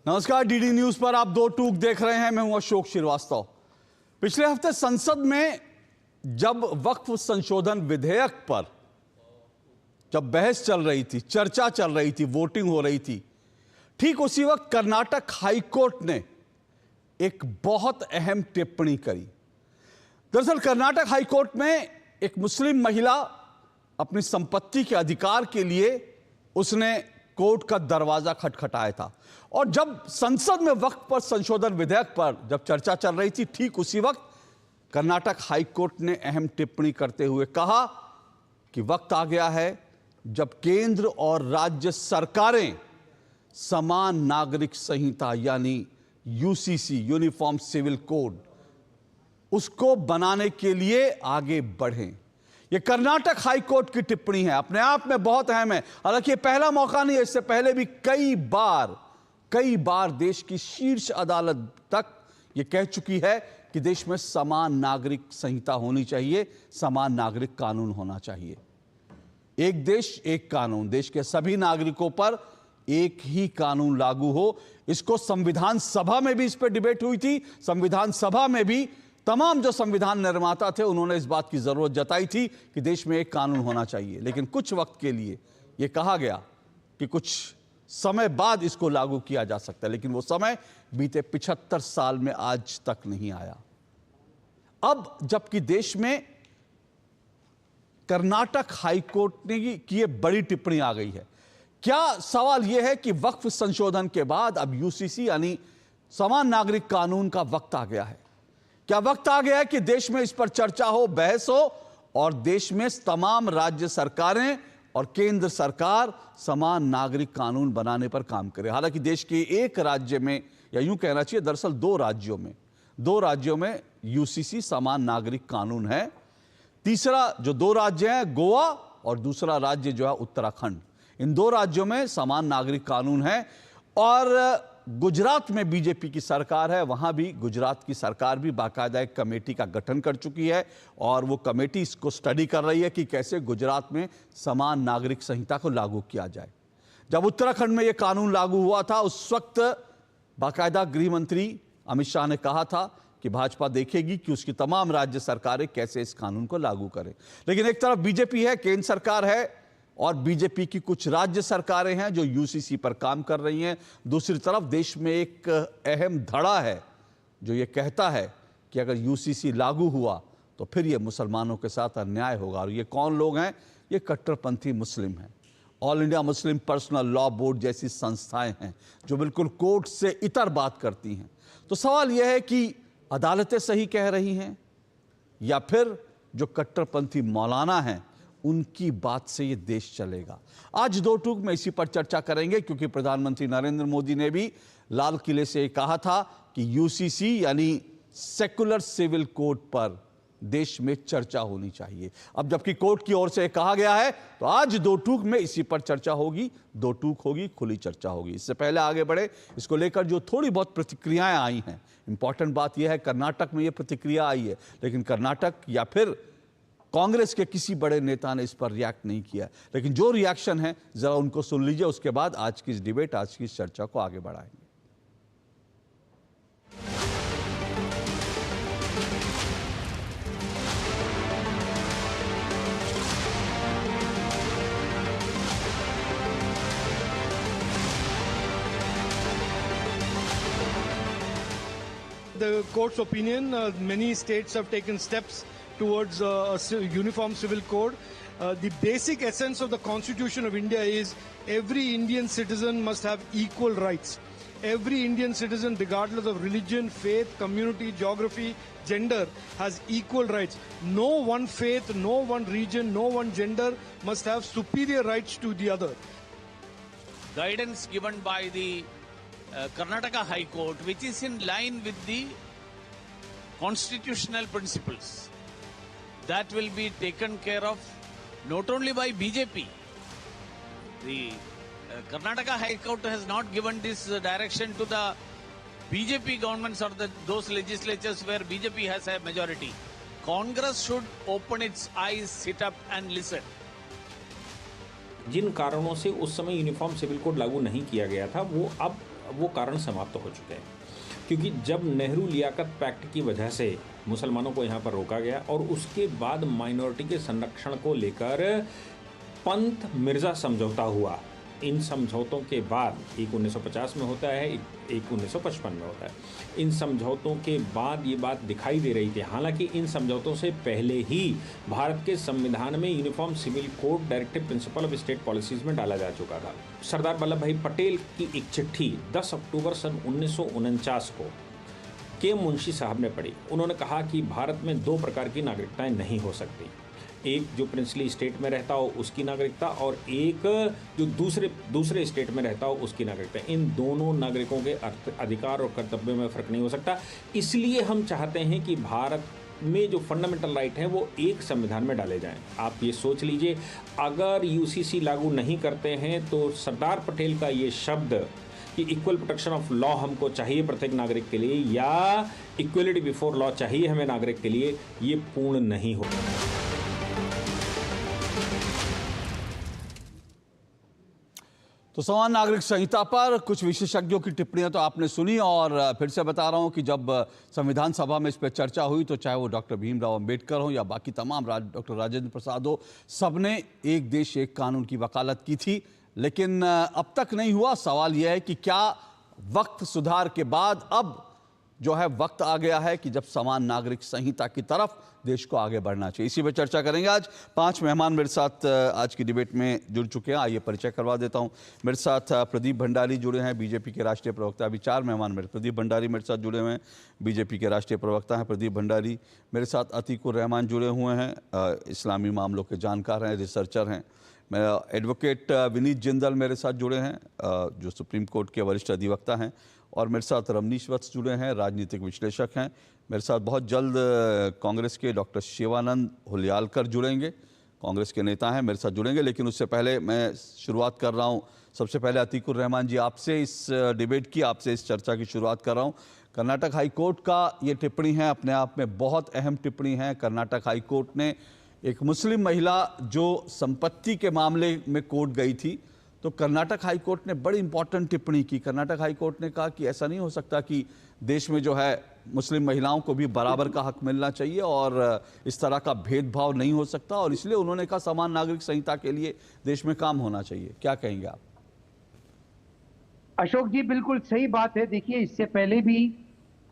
नमस्कार, DD news पर आप दो टूक देख रहे हैं। मैं हूं अशोक श्रीवास्तव। पिछले हफ्ते संसद में जब वक्फ संशोधन विधेयक पर जब बहस चल रही थी, चर्चा चल रही थी, वोटिंग हो रही थी, ठीक उसी वक्त कर्नाटक हाईकोर्ट ने एक बहुत अहम टिप्पणी करी। दरअसल कर्नाटक हाईकोर्ट में एक मुस्लिम महिला अपनी संपत्ति के अधिकार के लिए उसने कोर्ट का दरवाजा खटखटाया था, और जब संसद में वक्फ पर संशोधन विधेयक पर जब चर्चा चल रही थी, ठीक उसी वक्त कर्नाटक हाईकोर्ट ने अहम टिप्पणी करते हुए कहा कि वक्त आ गया है जब केंद्र और राज्य सरकारें समान नागरिक संहिता यानी यूसीसी, यूनिफॉर्म सिविल कोड, उसको बनाने के लिए आगे बढ़ें। यह कर्नाटक हाईकोर्ट की टिप्पणी है, अपने आप में बहुत अहम है। हालांकि यह पहला मौका नहीं है, इससे पहले भी कई बार देश की शीर्ष अदालत तक यह कह चुकी है कि देश में समान नागरिक संहिता होनी चाहिए, समान नागरिक कानून होना चाहिए। एक देश एक कानून, देश के सभी नागरिकों पर एक ही कानून लागू हो। इसको संविधान सभा में भी इस पर डिबेट हुई थी। संविधान सभा में भी तमाम जो संविधान निर्माता थे उन्होंने इस बात की जरूरत जताई थी कि देश में एक कानून होना चाहिए, लेकिन कुछ वक्त के लिए यह कहा गया कि कुछ समय बाद इसको लागू किया जा सकता है, लेकिन वो समय बीते 75 साल में आज तक नहीं आया। अब जबकि देश में कर्नाटक हाईकोर्ट ने की ये बड़ी टिप्पणी आ गई है, क्या सवाल यह है कि वक्फ संशोधन के बाद अब यूसीसी यानी समान नागरिक कानून का वक्त आ गया है? क्या वक्त आ गया है कि देश में इस पर चर्चा हो, बहस हो, और देश में तमाम राज्य सरकारें और केंद्र सरकार समान नागरिक कानून बनाने पर काम करे? हालांकि देश के एक राज्य में, या यूं कहना चाहिए दरअसल दो राज्यों में यूसीसी समान नागरिक कानून है। तीसरा जो दो राज्य हैं, गोवा, और दूसरा राज्य जो है उत्तराखंड, इन दो राज्यों में समान नागरिक कानून है। और गुजरात में बीजेपी की सरकार है, वहां भी गुजरात की सरकार भी बाकायदा एक कमेटी का गठन कर चुकी है, और वो कमेटी इसको स्टडी कर रही है कि कैसे गुजरात में समान नागरिक संहिता को लागू किया जाए। जब उत्तराखंड में यह कानून लागू हुआ था, उस वक्त बाकायदा गृह मंत्री अमित शाह ने कहा था कि भाजपा देखेगी कि उसकी तमाम राज्य सरकारें कैसे इस कानून को लागू करें। लेकिन एक तरफ बीजेपी है, केंद्र सरकार है, और बीजेपी की कुछ राज्य सरकारें हैं जो यूसीसी पर काम कर रही हैं। दूसरी तरफ देश में एक अहम धड़ा है जो ये कहता है कि अगर यूसीसी लागू हुआ तो फिर ये मुसलमानों के साथ अन्याय होगा। और ये कौन लोग हैं? ये कट्टरपंथी मुस्लिम हैं। ऑल इंडिया मुस्लिम पर्सनल लॉ बोर्ड जैसी संस्थाएं हैं जो बिल्कुल कोर्ट से इतर बात करती हैं। तो सवाल यह है कि अदालतें सही कह रही हैं या फिर जो कट्टरपंथी मौलाना हैं उनकी बात से ये देश चलेगा? आज दो टूक में इसी पर चर्चा करेंगे, क्योंकि प्रधानमंत्री नरेंद्र मोदी ने भी लाल किले से कहा था कि यूसीसी यानी सेकुलर सिविल कोड पर देश में चर्चा होनी चाहिए। अब जबकि कोर्ट की ओर से कहा गया है, तो आज दो टूक में इसी पर चर्चा होगी। दो टूक होगी, खुली चर्चा होगी। इससे पहले आगे बढ़े, इसको लेकर जो थोड़ी बहुत प्रतिक्रियाएं आई हैं, इंपॉर्टेंट बात यह है कर्नाटक में यह प्रतिक्रिया आई है, लेकिन कर्नाटक या फिर कांग्रेस के किसी बड़े नेता ने इस पर रिएक्ट नहीं किया। लेकिन जो रिएक्शन है जरा उनको सुन लीजिए, उसके बाद आज की इस डिबेट, आज की इस चर्चा को आगे बढ़ाएंगे। The court's opinion, many states have taken steps towards a uniform civil code. The basic essence of the Constitution of India is every Indian citizen must have equal rights. Every Indian citizen, regardless of religion, faith, community, geography, gender, has equal rights. No one faith, no one region, no one gender must have superior rights to the other. Guidance given by the Karnataka High Court, which is in line with the constitutional principles, that will be taken care of not only by BJP. The Karnataka High Court has not given this direction to the BJP governments or those legislatures where BJP has a majority. Congress should open its eyes, sit up and listen. जिन कारणों से उस समय uniform civil code लागू नहीं किया गया था वो अब वो कारण समाप्त हो चुके हैं। क्योंकि जब नेहरू लियाकत पैक्ट की वजह से मुसलमानों को यहाँ पर रोका गया और उसके बाद माइनॉरिटी के संरक्षण को लेकर पंत मिर्ज़ा समझौता हुआ, इन समझौतों के बाद एक 1950 में होता है, एक 1955 में होता है। इन समझौतों के बाद ये बात दिखाई दे रही थी। हालांकि इन समझौतों से पहले ही भारत के संविधान में uniform civil code directive principle of state policies में डाला जा चुका था। सरदार वल्लभ भाई पटेल की एक चिट्ठी 10 अक्टूबर सन 1949 को के मुंशी साहब ने पढ़ी। उन्होंने कहा कि भारत में 2 प्रकार की नागरिकताएं नहीं हो सकती, एक जो प्रिंसली स्टेट में रहता हो उसकी नागरिकता, और एक जो दूसरे स्टेट में रहता हो उसकी नागरिकता। इन दोनों नागरिकों के अधिकार और कर्तव्यों में फ़र्क नहीं हो सकता। इसलिए हम चाहते हैं कि भारत में जो फंडामेंटल राइट हैं वो एक संविधान में डाले जाएं। आप ये सोच लीजिए, अगर यूसीसी लागू नहीं करते हैं तो सरदार पटेल का ये शब्द कि इक्वल प्रोटेक्शन ऑफ लॉ हमको चाहिए प्रत्येक नागरिक के लिए, या इक्वलिटी बिफोर लॉ चाहिए हमें नागरिक के लिए, ये पूर्ण नहीं होगा। तो समान नागरिक संहिता पर कुछ विशेषज्ञों की टिप्पणियां तो आपने सुनी, और फिर से बता रहा हूं कि जब संविधान सभा में इस पर चर्चा हुई तो चाहे वो डॉक्टर भीमराव अंबेडकर हो या बाकी तमाम डॉक्टर राजेंद्र प्रसाद हो, सबने एक देश एक कानून की वकालत की थी, लेकिन अब तक नहीं हुआ। सवाल यह है कि क्या वक्त सुधार के बाद अब जो है वक्त आ गया है कि जब समान नागरिक संहिता की तरफ देश को आगे बढ़ना चाहिए। इसी पर चर्चा करेंगे। आज 5 मेहमान मेरे साथ आज की डिबेट में जुड़ चुके हैं। आइए परिचय करवा देता हूं। मेरे साथ प्रदीप भंडारी जुड़े हैं, बीजेपी के राष्ट्रीय प्रवक्ता। अभी 4 मेहमान प्रदीप भंडारी मेरे साथ जुड़े हुए हैं, बीजेपी के राष्ट्रीय प्रवक्ता हैं प्रदीप भंडारी। मेरे साथ अतीकुर रहमान जुड़े हुए हैं, इस्लामी मामलों के जानकार हैं, रिसर्चर हैं। एडवोकेट विनीत जिंदल मेरे साथ जुड़े हैं, जो सुप्रीम कोर्ट के वरिष्ठ अधिवक्ता हैं। और मेरे साथ रमनीश वत्स जुड़े हैं, राजनीतिक विश्लेषक हैं। मेरे साथ बहुत जल्द कांग्रेस के डॉक्टर शिवानंद हुलियालकर जुड़ेंगे, कांग्रेस के नेता हैं, मेरे साथ जुड़ेंगे। लेकिन उससे पहले मैं शुरुआत कर रहा हूं, सबसे पहले अतीकुर रहमान जी आपसे इस डिबेट की, आपसे इस चर्चा की शुरुआत कर रहा हूं। कर्नाटक हाई कोर्ट का ये टिप्पणी है, अपने आप में बहुत अहम टिप्पणी है। कर्नाटक हाई कोर्ट ने एक मुस्लिम महिला जो संपत्ति के मामले में कोर्ट गई थी, तो कर्नाटक हाई कोर्ट ने बड़ी इंपॉर्टेंट टिप्पणी की। कर्नाटक हाई कोर्ट ने कहा कि ऐसा नहीं हो सकता कि देश में जो है मुस्लिम महिलाओं को भी बराबर का हक मिलना चाहिए और इस तरह का भेदभाव नहीं हो सकता, और इसलिए उन्होंने कहा समान नागरिक संहिता के लिए देश में काम होना चाहिए। क्या कहेंगे आप? अशोक जी, बिल्कुल सही बात है। देखिए, इससे पहले भी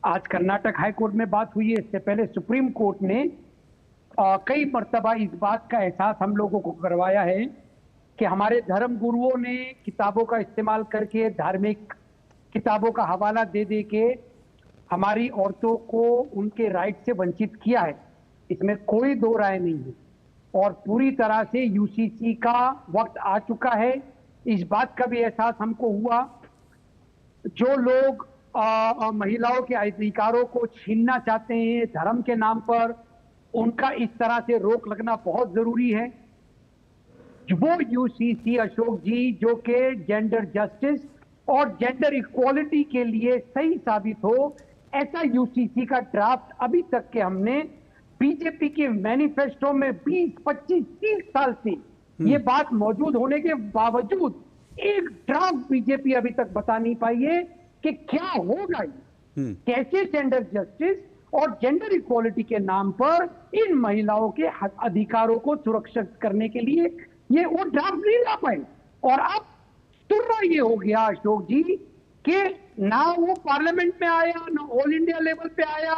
आज कर्नाटक हाई कोर्ट में बात हुई है, इससे पहले सुप्रीम कोर्ट ने कई मर्तबा इस बात का एहसास हम लोगों को करवाया है कि हमारे धर्म गुरुओं ने किताबों का इस्तेमाल करके, धार्मिक किताबों का हवाला दे दे के हमारी औरतों को उनके राइट से वंचित किया है। इसमें कोई दो राय नहीं है, और पूरी तरह से यूसीसी का वक्त आ चुका है। इस बात का भी एहसास हमको हुआ, जो लोग महिलाओं के अधिकारों को छीनना चाहते हैं धर्म के नाम पर, उनका इस तरह से रोक लगना बहुत जरूरी है। वो यूसीसी, अशोक जी, जो कि जेंडर जस्टिस और जेंडर इक्वालिटी के लिए सही साबित हो, ऐसा यूसीसी का ड्राफ्ट अभी तक के हमने बीजेपी के मैनिफेस्टो में 20, 25, 30 साल से ये बात मौजूद होने के बावजूद एक ड्राफ्ट बीजेपी अभी तक बता नहीं पाई है कि क्या होगा, कैसे जेंडर जस्टिस और जेंडर इक्वालिटी के नाम पर इन महिलाओं के अधिकारों को सुरक्षित करने के लिए ये वो ड्राफ्ट नहीं ला पाए। और अब तुर्रा ये हो गया अशोक जी कि ना वो पार्लियामेंट में आया, ना ऑल इंडिया लेवल पे आया।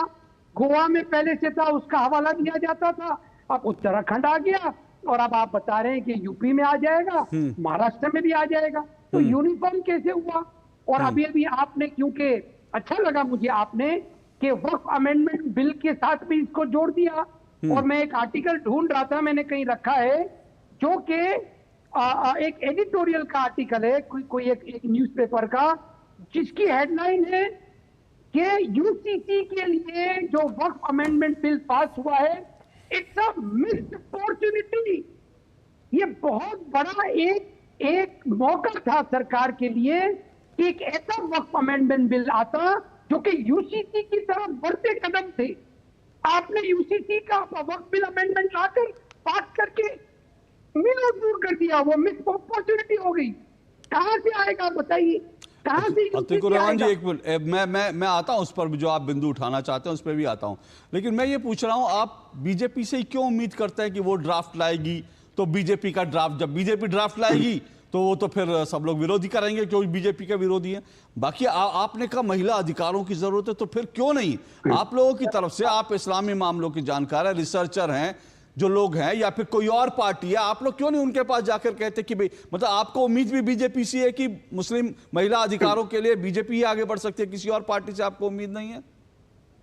गोवा में पहले से था, उसका हवाला दिया जाता था, अब उत्तराखंड आ गया, और अब आप बता रहे हैं कि यूपी में आ जाएगा, महाराष्ट्र में भी आ जाएगा। तो यूनिफॉर्म कैसे हुआ? और अभी अभी आपने, क्योंकि अच्छा लगा मुझे आपने कि वक्फ अमेंडमेंट बिल के साथ भी इसको जोड़ दिया, और मैं एक आर्टिकल ढूंढ रहा था, मैंने कहीं रखा है, जो कि एक एडिटोरियल का आर्टिकल है, कोई एक न्यूज़पेपर का, जिसकी हेडलाइन है कि यूसीसी के लिए जो वक्फ अमेंडमेंट बिल पास हुआ है, इट्स अ मिस्ड अपॉर्चुनिटी। ये बहुत बड़ा एक मौका था सरकार के लिए कि एक ऐसा वक्फ अमेंडमेंट बिल आता जो कि यूसीसी की तरफ बढ़ते कदम थे। आपने यूसीसी का वक्फ बिल अमेंडमेंट लाकर पास करके दूर कर दिया, वो मिस अपॉर्चुनिटी हो गई। कहां से आएगा बताइए? कहां से अतीकुर रहमान जी, आएगा? एक मिनट, मैं आता हूं उस पर भी, जो आप बिंदु उठाना चाहते हैं उस पर भी आता हूं, लेकिन मैं ये पूछ रहा हूं, आप बीजेपी से क्यों उम्मीद करते हैं कि वो ड्राफ्ट लाएगी? तो बीजेपी का ड्राफ्ट, जब बीजेपी ड्राफ्ट लाएगी तो वो तो फिर सब लोग विरोधी करेंगे क्योंकि बीजेपी के विरोधी हैं। बाकी आपने कहा महिला अधिकारों की जरूरत है, तो फिर क्यों नहीं आप लोगों की तरफ से, आप इस्लामी मामलों की जानकार है, रिसर्चर हैं, जो लोग हैं, या फिर कोई और पार्टी है, आप लोग क्यों नहीं उनके पास जाकर कहते कि भाई, मतलब आपको उम्मीद भी बीजेपी से है कि मुस्लिम महिला अधिकारों के लिए बीजेपी ही आगे बढ़ सकती है, किसी और पार्टी से आपको उम्मीद नहीं है?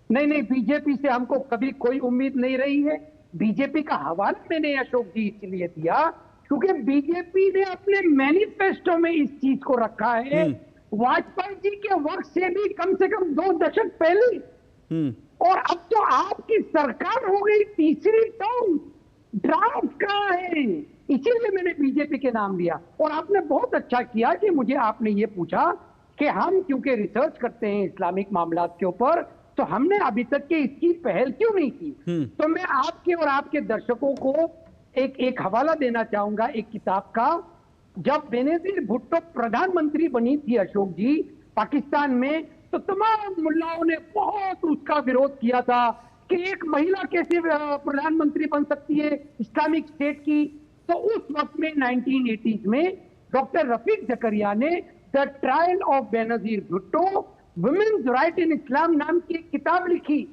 नहीं, बीजेपी से हमको कभी कोई उम्मीद नहीं रही है। बीजेपी का हवाला मैंने अशोक जी इसलिए दिया क्योंकि बीजेपी ने अपने मैनिफेस्टो में इस चीज को रखा है, वाजपेयी जी के वक्त से भी कम से कम 2 दशक पहले, और अब तो आपकी सरकार हो गई तीसरी टर्म, ड्राफ्ट कहां है? इसीलिए मैंने बीजेपी के नाम लिया। और आपने बहुत अच्छा किया कि मुझे आपने ये पूछा कि हम क्योंकि रिसर्च करते हैं इस्लामिक मामलात के ऊपर, तो हमने अभी तक के इसकी पहल क्यों नहीं की। तो मैं आपके और आपके दर्शकों को एक हवाला देना चाहूंगा एक किताब का। जब बेनजीर भुट्टो प्रधानमंत्री बनी थी अशोक जी पाकिस्तान में, तो तमाम मुल्लाओं ने बहुत उसका विरोध किया था कि एक महिला कैसे प्रधानमंत्री बन सकती है इस्लामिक स्टेट की। तो उस वक्त में 1980s में डॉक्टर रफीक जकरिया ने the trial of Benazir Bhutto women's right in Islam नाम की एक किताब लिखी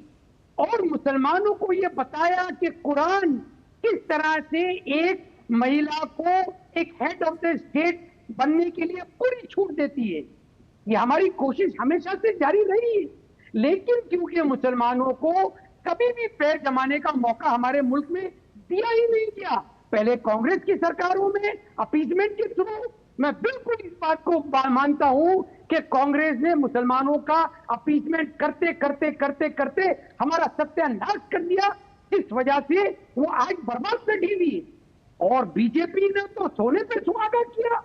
और मुसलमानों को यह बताया कि कुरान किस तरह से एक महिला को एक हेड ऑफ द स्टेट बनने के लिए पूरी छूट देती है। ये हमारी कोशिश हमेशा से जारी रही है, लेकिन क्योंकि मुसलमानों को कभी भी पैर जमाने का मौका हमारे मुल्क में दिया ही नहीं गया। पहले कांग्रेस की सरकारों में अपीजमेंट के थ्रू, मैं बिल्कुल इस बात को मानता हूं कि कांग्रेस ने मुसलमानों का अपीजमेंट करते करते करते करते हमारा सत्यानाश कर दिया। इस वजह से वो आज बर्बाद बैठी हुई है। और बीजेपी ने तो सोने पे सुहागा किया,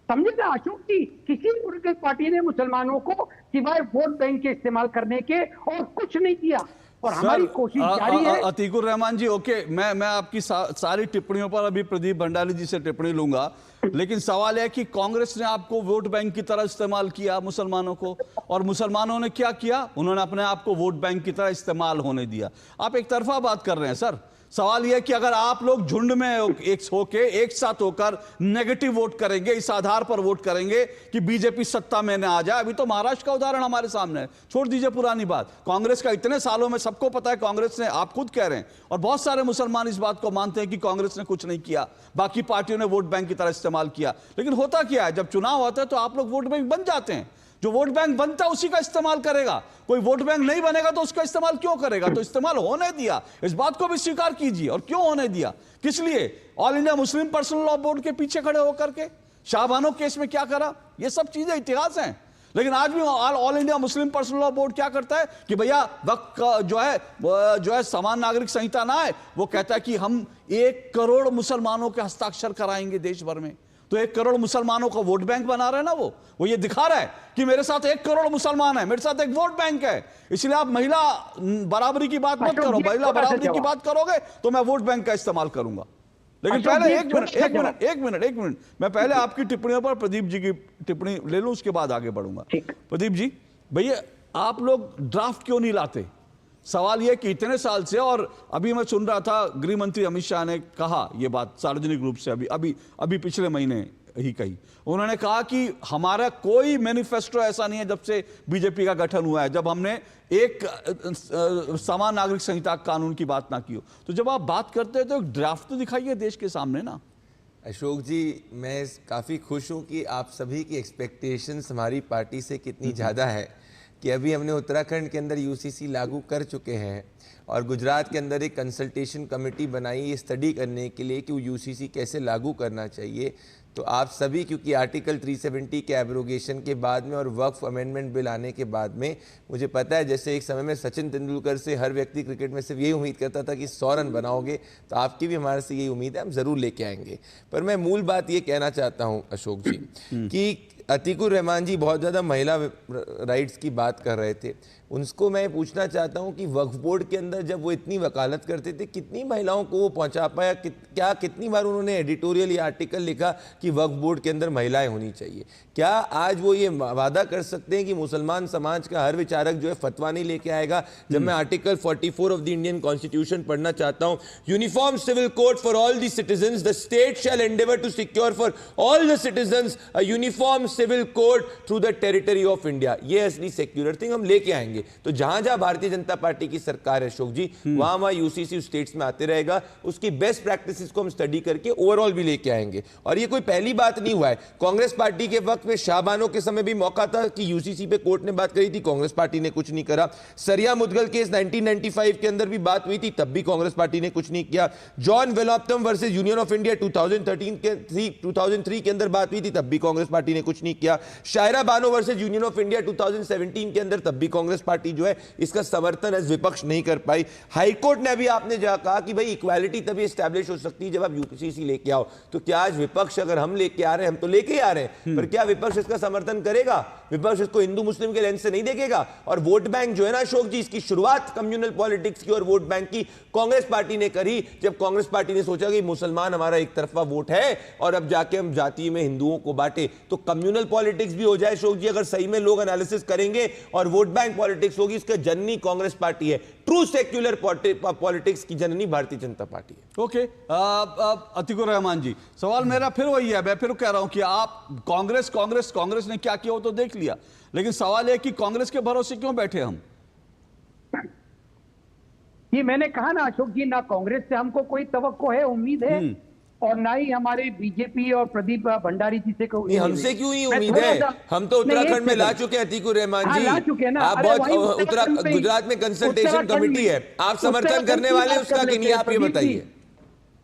समझे ना अशोक जी? किसी पॉलिटिकल पार्टी ने मुसलमानों को सिवाय वोट बैंक के इस्तेमाल करने के और कुछ नहीं किया। और हमारी कोशिश जारी है। अतीकुर रहमान जी, ओके, मैं आपकी सारी टिप्पणियों पर अभी प्रदीप भंडारी जी से टिप्पणी लूंगा, लेकिन सवाल है कि कांग्रेस ने आपको वोट बैंक की तरह इस्तेमाल किया मुसलमानों को, और मुसलमानों ने क्या किया? उन्होंने अपने आप को वोट बैंक की तरह इस्तेमाल होने दिया। आप एक तरफा बात कर रहे हैं सर। सवाल यह कि अगर आप लोग झुंड में एक साथ होकर नेगेटिव वोट करेंगे, इस आधार पर वोट करेंगे कि बीजेपी सत्ता में न आ जाए, अभी तो महाराष्ट्र का उदाहरण हमारे सामने है, छोड़ दीजिए पुरानी बात, कांग्रेस का इतने सालों में सबको पता है, कांग्रेस ने, आप खुद कह रहे हैं और बहुत सारे मुसलमान इस बात को मानते हैं कि कांग्रेस ने कुछ नहीं किया, बाकी पार्टियों ने वोट बैंक की तरह इस्तेमाल किया। लेकिन होता क्या है, जब चुनाव होता है तो आप लोग वोट बैंक बन जाते हैं। जो वोट बैंक बनता है उसी का इस्तेमाल करेगा, कोई वोट बैंक नहीं बनेगा तो उसका इस्तेमाल क्यों करेगा? तो इस्तेमाल होने दिया, इस बात को भी स्वीकार कीजिए। और क्यों होने दिया, किस लिए? ऑल इंडिया मुस्लिम पर्सनल लॉ बोर्ड के पीछे खड़े होकर के शाहबानो केस में क्या करा, ये सब चीजें इतिहास हैं। लेकिन आज भी ऑल इंडिया मुस्लिम पर्सनल लॉ बोर्ड क्या करता है कि भैया वक्त जो है समान नागरिक संहिता ना है, वो कहता है कि हम 1 करोड़ मुसलमानों के हस्ताक्षर कराएंगे देश भर में। तो 1 करोड़ मुसलमानों का वोट बैंक बना रहा है ना, वो ये दिखा रहा है कि मेरे साथ 1 करोड़ मुसलमान है, मेरे साथ एक वोट बैंक है। इसलिए आप महिला बराबरी की बात मत करो, महिला बराबरी की बात करोगे तो मैं वोट बैंक का इस्तेमाल करूंगा। लेकिन पहले एक मिनट, मैं पहले आपकी टिप्पणियों पर प्रदीप जी की टिप्पणी ले लूं, उसके बाद आगे बढ़ूंगा। प्रदीप जी, भैया आप लोग ड्राफ्ट क्यों नहीं लाते? सवाल यह कि इतने साल से, और अभी मैं सुन रहा था गृह मंत्री अमित शाह ने कहा यह बात सार्वजनिक रूप से, अभी पिछले महीने ही कही, उन्होंने कहा कि हमारा कोई मैनिफेस्टो ऐसा नहीं है जब से बीजेपी का गठन हुआ है जब हमने एक समान नागरिक संहिता कानून की बात ना की हो। तो जब आप बात करते हैं तो एक ड्राफ्ट तो दिखाइए देश के सामने ना। अशोक जी, मैं काफ़ी खुश हूं कि आप सभी की एक्सपेक्टेशंस हमारी पार्टी से कितनी ज़्यादा है कि अभी हमने उत्तराखंड के अंदर यूसीसी लागू कर चुके हैं और गुजरात के अंदर एक कंसल्टेशन कमेटी बनाई ये स्टडी करने के लिए कि वो यूसीसी कैसे लागू करना चाहिए। तो आप सभी, क्योंकि आर्टिकल 370 के एब्रोगेशन के बाद में और वक्फ अमेंडमेंट बिल आने के बाद में, मुझे पता है जैसे एक समय में सचिन तेंदुलकर से हर व्यक्ति क्रिकेट में सिर्फ यही उम्मीद करता था कि 100 रन बनाओगे, तो आपकी भी हमारे से यही उम्मीद है, हम ज़रूर लेके आएंगे। पर मैं मूल बात ये कहना चाहता हूँ अशोक जी कि अतीकुर रहमान जी बहुत ज़्यादा महिला राइट्स की बात कर रहे थे, उनको मैं पूछना चाहता हूं कि वक्फ बोर्ड के अंदर जब वो इतनी वकालत करते थे, कितनी महिलाओं को वो पहुंचा पाया? क्या कितनी बार उन्होंने एडिटोरियल या आर्टिकल लिखा कि वक्फ बोर्ड के अंदर महिलाएं होनी चाहिए? क्या आज वो ये वादा कर सकते हैं कि मुसलमान समाज का हर विचारक जो है फतवा नहीं लेके आएगा? जब मैं article 44 of the Indian constitution पढ़ना चाहता हूं, uniform civil code for all the citizens, the state shall endeavour to secure for all the citizens a uniform civil code through the territory of India. ये असली secular thing हम लेके आएंगे। तो जहां जहां भारतीय जनता पार्टी की सरकार है अशोक जी, वहां वहां यूसीसी स्टेट्स में आते रहेगा, उसकी बेस्ट प्रैक्टिसेस को हम स्टडी करके ओवरऑल भी लेके आएंगे। और ये कोई पहली बात नहीं हुआ है। कांग्रेस पार्टी के वक्त में शाहबानो के समय भी मौका था कि यूसीसी पे कोर्ट ने बात करी थी, कांग्रेस पार्टी ने कुछ नहीं करा। सरिया मुदगल केस 1995 के अंदर भी बात हुई थी, तब भी कांग्रेस पार्टी ने कुछ नहीं किया। John Vallamattom versus Union of India 2003 के अंदर बात हुई थी, तब भी कांग्रेस पार्टी ने कुछ नहीं किया। Shayara Bano versus Union of India 2017 के अंदर, तब भी कांग्रेस पार्टी जो है इसका समर्थन एज विपक्ष नहीं कर पाई। हाईकोर्ट ने अभी आपने जहां कहा कि भाई इक्वालिटी तभी एस्टैब्लिश हो सकती है जब आप यूसीसी लेके आओ, तो क्या आज विपक्ष, अगर हम लेके आ रहे हैं, हम तो लेके आ रहे हैं, पर क्या विपक्ष इसका समर्थन करेगा? विपक्ष इसको हिंदू मुस्लिम के लेंस से नहीं देखेगा। और वोट बैंक जो है ना अशोक जी, इसकी शुरुआत कम्युनल पॉलिटिक्स की और वोट बैंक की कांग्रेस पार्टी ने करी, जब कांग्रेस पार्टी ने सोचा कि मुसलमान हमारा एक तरफा वोट है और अब जाके हम जाति में हिंदुओं को बांटे, तो कम्युनल पॉलिटिक्स भी हो जाए अशोक जी, अगर सही में लोग एनालिसिस करेंगे और वोट बैंक पॉलिटिक्स होगी। इसका जननी कांग्रेस पार्टी है, ट्रू सेक्युलर पॉलिटिक्स की जननी भारतीय जनता पार्टी है। ओके, अतीकुर रहमान जी, सवाल मेरा फिर वही है, मैं फिर कह रहा हूं कि आप कांग्रेस ने क्या किया वो तो देख लिया, लेकिन सवाल है कि कांग्रेस के भरोसे क्यों बैठे हम? ये मैंने कहा ना अशोक जी, ना कांग्रेस से हमको कोई तवक्को है, उम्मीद है, और ना ही हमारे बीजेपी और प्रदीप भंडारी जी से कोई। हमसे क्यों ही उम्मीद है? हम तो उत्तराखंड में ला चुके हैं अतीकुर रहमान जी, ला चुके हैं ना। आप बहुत गुजरात में कंसल्टेशन कमेटी है, आप समर्थन करने वाले उसका कि नहीं, आप ये बताइए।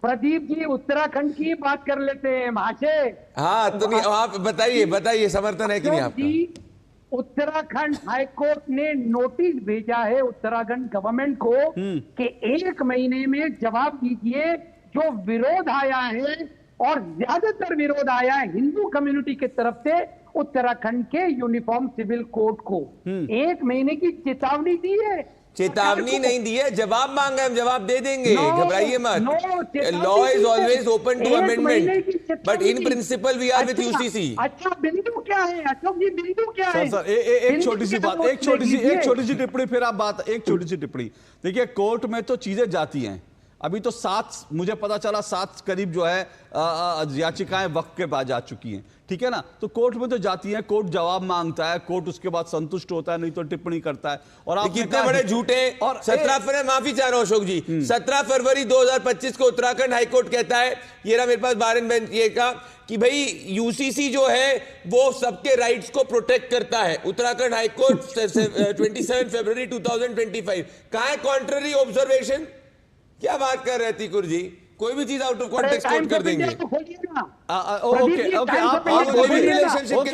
प्रदीप जी उत्तराखंड की बात कर लेते हैं महाशय। हाँ तो नहीं, आप बताइए समर्थन है कि नहीं आपका? उत्तराखंड हाईकोर्ट ने नोटिस भेजा है उत्तराखंड गवर्नमेंट को कि 1 महीने में जवाब दीजिए। जो विरोध आया है और ज्यादातर विरोध आया है हिंदू कम्युनिटी की तरफ से उत्तराखंड के यूनिफॉर्म सिविल कोड को, 1 महीने की चेतावनी दी है। चेतावनी नहीं दी है, जवाब मांगा, हम जवाब दे देंगे, घबराइए मत। Law is always open to amendment, but in principle we are with UCC. अच्छा बिंदु क्या है अशोक जी, बिंदु क्या है? सर एक छोटी सी बात, एक छोटी सी टिप्पणी, फिर आप बात, एक छोटी सी टिप्पणी। देखिए कोर्ट में तो चीजें जाती हैं, अभी तो 7, मुझे पता चला 7 करीब जो है याचिकाएं वक्त के बाद जा चुकी हैं, ठीक है ना? तो कोर्ट में तो जाती हैं, कोर्ट जवाब मांगता है, कोर्ट उसके बाद संतुष्ट होता है, नहीं तो टिप्पणी करता है। और आप कितने बड़े झूठे। और 17 माफी चाह रहा हूं अशोक जी, 17 फरवरी 2025 को उत्तराखंड हाईकोर्ट कहता है, ये रहा मेरे पास बारन बेंच, ये का कि भाई यूसीसी जो है वो सबके राइट्स को प्रोटेक्ट करता है। उत्तराखंड हाईकोर्ट 27 फरवरी 2025, कहां है कॉन्ट्ररी ऑब्जर्वेशन? क्या बात कर रहे हैं अतीकुर जी? कोई भी चीज आउट ऑफ कॉन्टेक्स्ट कोट कर देंगे।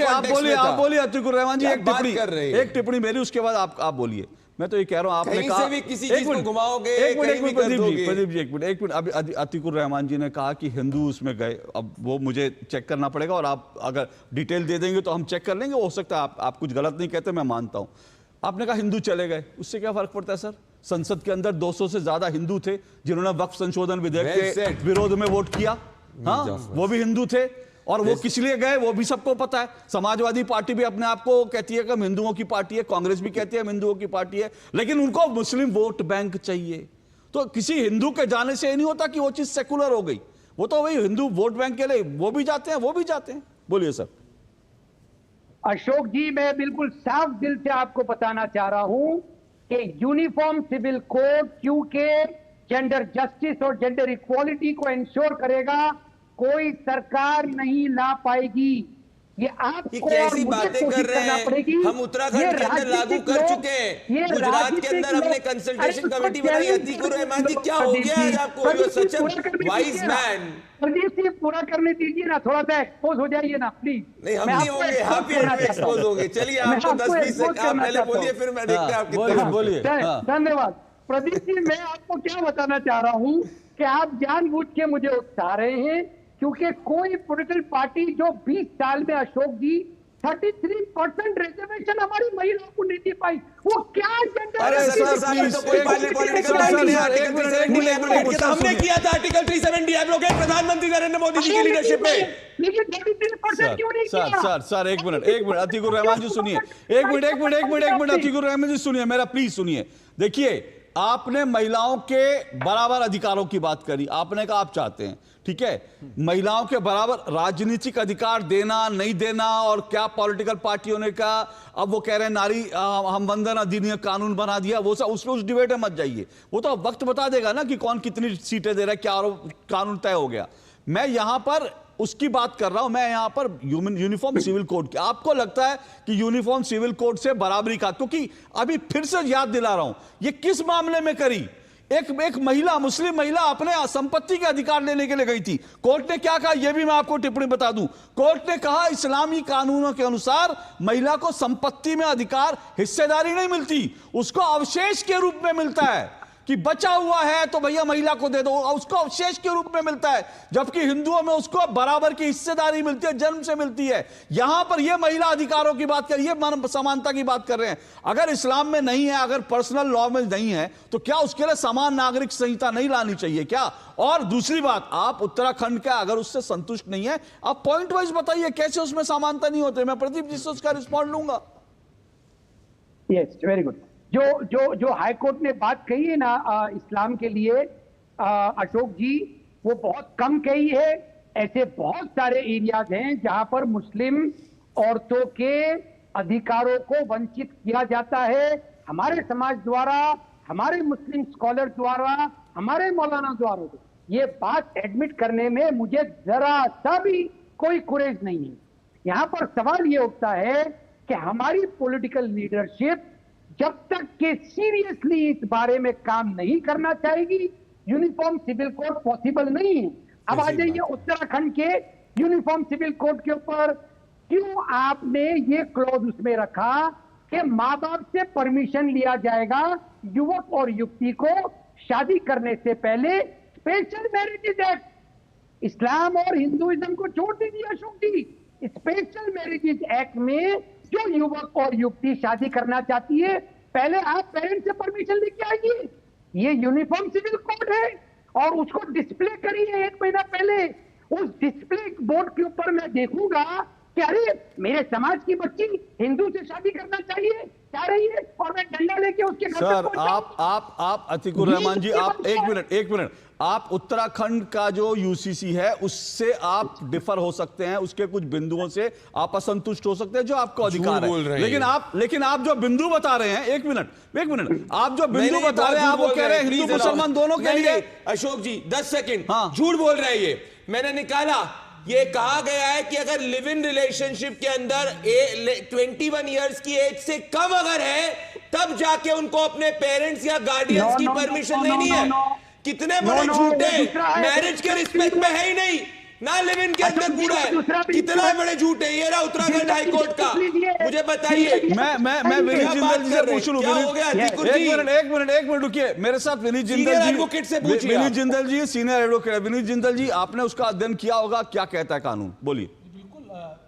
आप बोलिए अतीकुर रहमान जी, एक टिप्पणी मेरी, उसके बाद आप बोलिए। मैं तो ये कह रहा हूं, आपने कहा किसी चीज को घुमाओगे, प्रदीप जी एक मिनट। अभी अतीकुर रहमान जी ने कहा कि हिंदू उसमें गए, अब वो मुझे चेक करना पड़ेगा, और आप अगर डिटेल दे देंगे तो हम चेक कर लेंगे। हो सकता है आप कुछ गलत नहीं कहते, मैं मानता हूं। आपने कहा हिंदू चले गए, उससे क्या फर्क पड़ता है सर? संसद के अंदर 200 से ज्यादा हिंदू थे जिन्होंने वक्फ संशोधन विधेयक के विरोध में वोट किया। हाँ, वो भी हिंदू थे, और वो किस लिए गए वो भी सबको पता है। समाजवादी पार्टी भी अपने आप को कहती है कि हम हिंदुओं की पार्टी है, कांग्रेस भी कहती है हम हिंदुओं की पार्टी है, लेकिन उनको मुस्लिम वोट बैंक चाहिए। तो किसी हिंदू के जाने से नहीं होता कि वो चीज सेकुलर हो गई, वो तो वही हिंदू वोट बैंक के लिए वो भी जाते हैं। बोलिए सर। अशोक जी मैं बिल्कुल साफ दिल से आपको बताना चाह रहा हूं कि यूनिफॉर्म सिविल कोड क्योंकि जेंडर जस्टिस और जेंडर इक्वालिटी को इंश्योर करेगा, कोई सरकार नहीं ला पाएगी। ये आपको कैसी बातें कर रहे हैं? हम उत्तराखंड के अंदर लागू कर चुके हैं, गुजरात के अंदर हमने कंसल्टेशन कमेटी बनाई। अतीकुर रहमान जी क्या हो गया है आपको? You are such a wise man. Pradeep ji पूरा करने दीजिए ना, थोड़ा सा एक्सपोज हो जाइए ना प्लीज। नहीं हम नहीं होंगे, आप ही एक्सपोज होंगे। चलिए आपको 10-20 सेकंड आप पहले बोलिए, फिर मैं देखते हैं आप कितना बोलिए। धन्यवाद प्रदीप जी। मैं आपको क्या बताना चाह रहा हूं कि आप जानबूझ के मुझे उकसा रहे हैं, क्योंकि कोई पॉलिटिकल पार्टी जो 20 साल में अशोक जी 33% रिजर्वेशन हमारी महिलाओं को नहीं दे पाई। वो क्या अरे हमने किया था आर्टिकल 370 एब्रोगेट प्रधानमंत्री नरेंद्र मोदी जी की लीडरशिप में। लेकिन 33% क्यों नहीं किया? सर एक मिनट अतिकुर रहमान जी सुनिए, एक मिनट अतिकुर रहमान जी सुनिए, मेरा प्लीज सुनिए। देखिए, आपने महिलाओं के बराबर अधिकारों की बात करी, आपने कहा आप चाहते हैं, ठीक है, महिलाओं के बराबर राजनीतिक अधिकार देना नहीं देना, और क्या पॉलिटिकल पार्टियों ने कहा, अब वो कह रहे हैं नारी हम वंदन अधिनियम कानून बना दिया, वो सब उस डिबेट में मत जाइए, वो तो वक्त बता देगा ना कि कौन कितनी सीटें दे रहा है, क्या कानून तय हो गया। मैं यहां पर उसकी बात कर रहा हूं, मैं यहां पर यूनिफॉर्म सिविल कोड की। आपको लगता है कि यूनिफॉर्म सिविल कोड से बराबरी का, क्योंकि अभी फिर से याद दिला रहा हूं, ये किस मामले में करी, एक महिला, मुस्लिम महिला अपने संपत्ति के अधिकार लेने के लिए गई थी, कोर्ट ने क्या कहा यह भी मैं आपको टिप्पणी बता दूं। कोर्ट ने कहा इस्लामी कानूनों के अनुसार महिला को संपत्ति में अधिकार, हिस्सेदारी नहीं मिलती, उसको अवशेष के रूप में मिलता है कि बचा हुआ है तो भैया महिला को दे दो, उसको अवशेष के रूप में मिलता है, जबकि हिंदुओं में उसको बराबर की हिस्सेदारी मिलती है, जन्म से मिलती है। यहां पर यह महिला अधिकारों की बात कर, यह समानता की बात कर रहे हैं। अगर इस्लाम में नहीं है, अगर पर्सनल लॉ में नहीं है, तो क्या उसके लिए समान नागरिक संहिता नहीं लानी चाहिए क्या? और दूसरी बात, आप उत्तराखंड का अगर उससे संतुष्ट नहीं है, आप पॉइंट वाइज बताइए कैसे उसमें समानता नहीं होते, मैं प्रदीप जी से उसका रिस्पॉन्ड लूंगा। Yes, very good. जो हाई कोर्ट ने बात कही है ना इस्लाम के लिए, अशोक जी, वो बहुत कम कही है। ऐसे बहुत सारे एरियाज हैं जहां पर मुस्लिम औरतों के अधिकारों को वंचित किया जाता है, हमारे समाज द्वारा, हमारे मुस्लिम स्कॉलर द्वारा, हमारे मौलाना द्वारा। ये बात एडमिट करने में मुझे जरा सा भी कोई गुरेज नहीं है। यहां पर सवाल ये उठता है कि हमारी पॉलिटिकल लीडरशिप जब तक के सीरियसली इस बारे में काम नहीं करना चाहेगी, यूनिफॉर्म सिविल कोड पॉसिबल नहीं है। अब आ जाइए उत्तराखंड के यूनिफॉर्म सिविल कोड के ऊपर, क्यों आपने ये क्लॉज उसमें रखा कि माँ बाप से परमिशन लिया जाएगा युवक और युवती को शादी करने से पहले? स्पेशल मैरिजेज एक्ट, इस्लाम और हिंदुइज्म को छोड़ दीजिए अशोक जी, स्पेशल मैरिजेज एक्ट में जो युवक और युवती शादी करना चाहती है, पहले आप पेरेंट्स से परमिशन लेके आइए। ये यूनिफॉर्म सिविल कोड है और उसको डिस्प्ले करिए 1 महीना पहले। उस डिस्प्ले बोर्ड के ऊपर मैं देखूंगा कि अरे मेरे समाज की बच्ची हिंदू से शादी करना चाहिए चाह रही है, और मैं डंडा लेके उसके घर सर आप अतिकुर रहमान जी, आप एक मिनट, आप उत्तराखंड का जो यूसीसी है उससे आप डिफर हो सकते हैं, उसके कुछ बिंदुओं से आप असंतुष्ट हो सकते हैं, जो आपको अधिकार है, लेकिन आप जो बिंदु बता रहे हैं, एक मिनट, आप जो बिंदु बता रहे हैं, आप वो कह रहे हैं हिंदू मुसलमान दोनों के लिए। अशोक जी 10 सेकंड, झूठ बोल रहे हैं ये, मैंने निकाला, ये कहा गया है कि अगर लिव इन रिलेशनशिप के अंदर 21 इयर्स की एज से कम अगर है, तब जाके उनको अपने पेरेंट्स या गार्डियंस की परमिशन लेनी है। कितने बड़े झूठ है, मैरिज के रिस्पेक्ट में है ही नहीं ना, लिव इन के अंदर पूरा है, कितना बड़े झूठ है। ये रहा उत्तराखंड हाई कोर्ट का, मुझे बताइए। मैं विनीत जिंदल जी से पूछ लूं, एक मिनट रुकिए, मेरे साथ विनीत जिंदल जी, एडवोकेट से पूछिए। विनीत जिंदल जी सीनियर एडवोकेट, विनीत जिंदल जी, आपने उसका अध्ययन किया होगा, क्या कहता है कानून, बोलिए। बिल्कुल,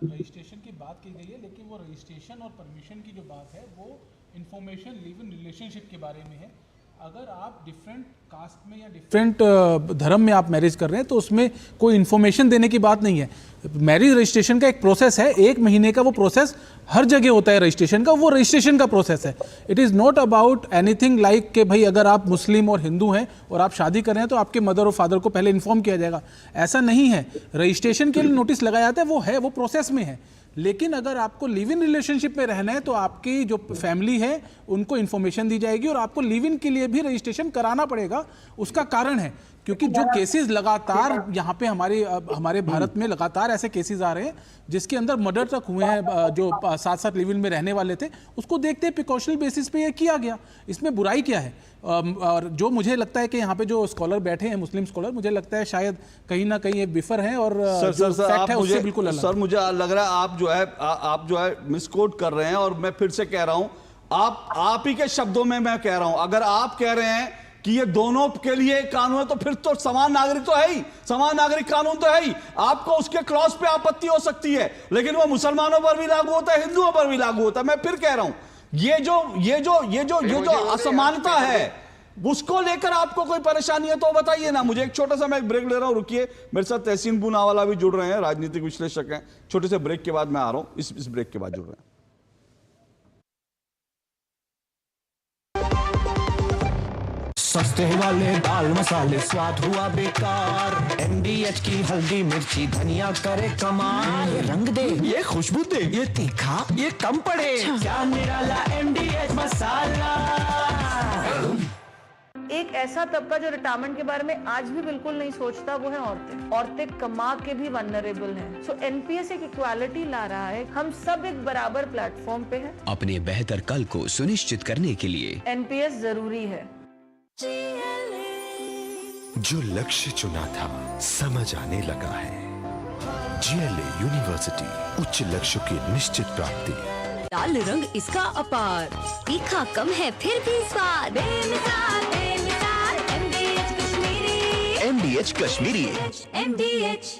रजिस्ट्रेशन की बात की गई है, लेकिन वो रजिस्ट्रेशन और परमिशन की जो बात है वो इंफॉर्मेशन लिव इन रिलेशनशिप के बारे में है। अगर आप डिफरेंट कास्ट में या डिफरेंट धर्म में आप मैरिज कर रहे हैं तो उसमें कोई इन्फॉर्मेशन देने की बात नहीं है। मैरिज रजिस्ट्रेशन का एक प्रोसेस है, 1 महीने का वो प्रोसेस हर जगह होता है रजिस्ट्रेशन का, वो रजिस्ट्रेशन का प्रोसेस है। It is not about anything like कि भाई अगर आप मुस्लिम और हिंदू हैं और आप शादी कर रहे हैं तो आपके मदर और फादर को पहले इन्फॉर्म किया जाएगा, ऐसा नहीं है। रजिस्ट्रेशन के लिए नोटिस लगाया जाता है, वो प्रोसेस में है। लेकिन अगर आपको लिव इन रिलेशनशिप में रहना है तो आपकी जो फैमिली है उनको इन्फॉर्मेशन दी जाएगी और आपको लिव इन के लिए भी रजिस्ट्रेशन कराना पड़ेगा। उसका कारण है क्योंकि जो केसेस लगातार यहाँ पे हमारे भारत में लगातार ऐसे केसेस आ रहे हैं जिसके अंदर मर्डर तक हुए हैं, जो साथ साथ लिव इन में रहने वाले थे, उसको देखते प्रिकॉशनल बेसिस पे ये किया गया। इसमें बुराई क्या है? और जो मुझे लगता है कि यहाँ पे जो स्कॉलर बैठे हैं, मुस्लिम स्कॉलर, मुझे लगता है शायद कहीं ना कहीं एक बिफर है और जो फैक्ट है उससे बिल्कुल अलग। सर मुझे लग रहा है आप जो है मिसकोट कर रहे हैं, और मैं फिर से कह रहा हूं, आप ही के शब्दों में मैं कह रहा हूं, अगर आप कह रहे हैं कि ये दोनों के लिए कानून है, तो फिर तो समान नागरिक तो है ही, समान नागरिक कानून तो है ही। आपको उसके क्लॉज पे आपत्ति हो सकती है, लेकिन वो मुसलमानों पर भी लागू होता है, हिंदुओं पर भी लागू होता है। मैं फिर कह रहा हूं, ये जो असमानता है उसको लेकर आपको कोई परेशानी है तो बताइए ना मुझे। एक छोटा सा मैं ब्रेक ले रहा हूं, रुकिए। मेरे साथ तहसीन पूनावाला भी जुड़ रहे हैं, राजनीतिक विश्लेषक हैं। छोटे से ब्रेक के बाद मैं आ रहा हूं, इस ब्रेक के बाद जुड़ रहे हैं। सस्ते वाले दाल मसाले स्वाद हुआ बेकार, MDH की हल्दी मिर्ची धनिया करे कमाल, ये रंग दे ये खुशबू दे ये तीखा ये कम पड़े, क्या निराला MDH मसाला। एक ऐसा तबका जो रिटायरमेंट के बारे में आज भी बिल्कुल नहीं सोचता, वो है औरतें। औरतें कमा के भी वल्नरेबल हैं। सो एनपीएस एक इक्वालिटी ला रहा है, हम सब एक बराबर प्लेटफॉर्म पे हैं। अपने बेहतर कल को सुनिश्चित करने के लिए एनपीएस जरूरी है। जो लक्ष्य चुना था समझ आने लगा है। GLA यूनिवर्सिटी, उच्च लक्ष्य की निश्चित प्राप्ति। लाल रंग इसका अपार, तीखा कम है फिर भी स्वाद, बेमिसाल बेमिसाल MDH Kashmiri, MDH Kashmiri. MDH।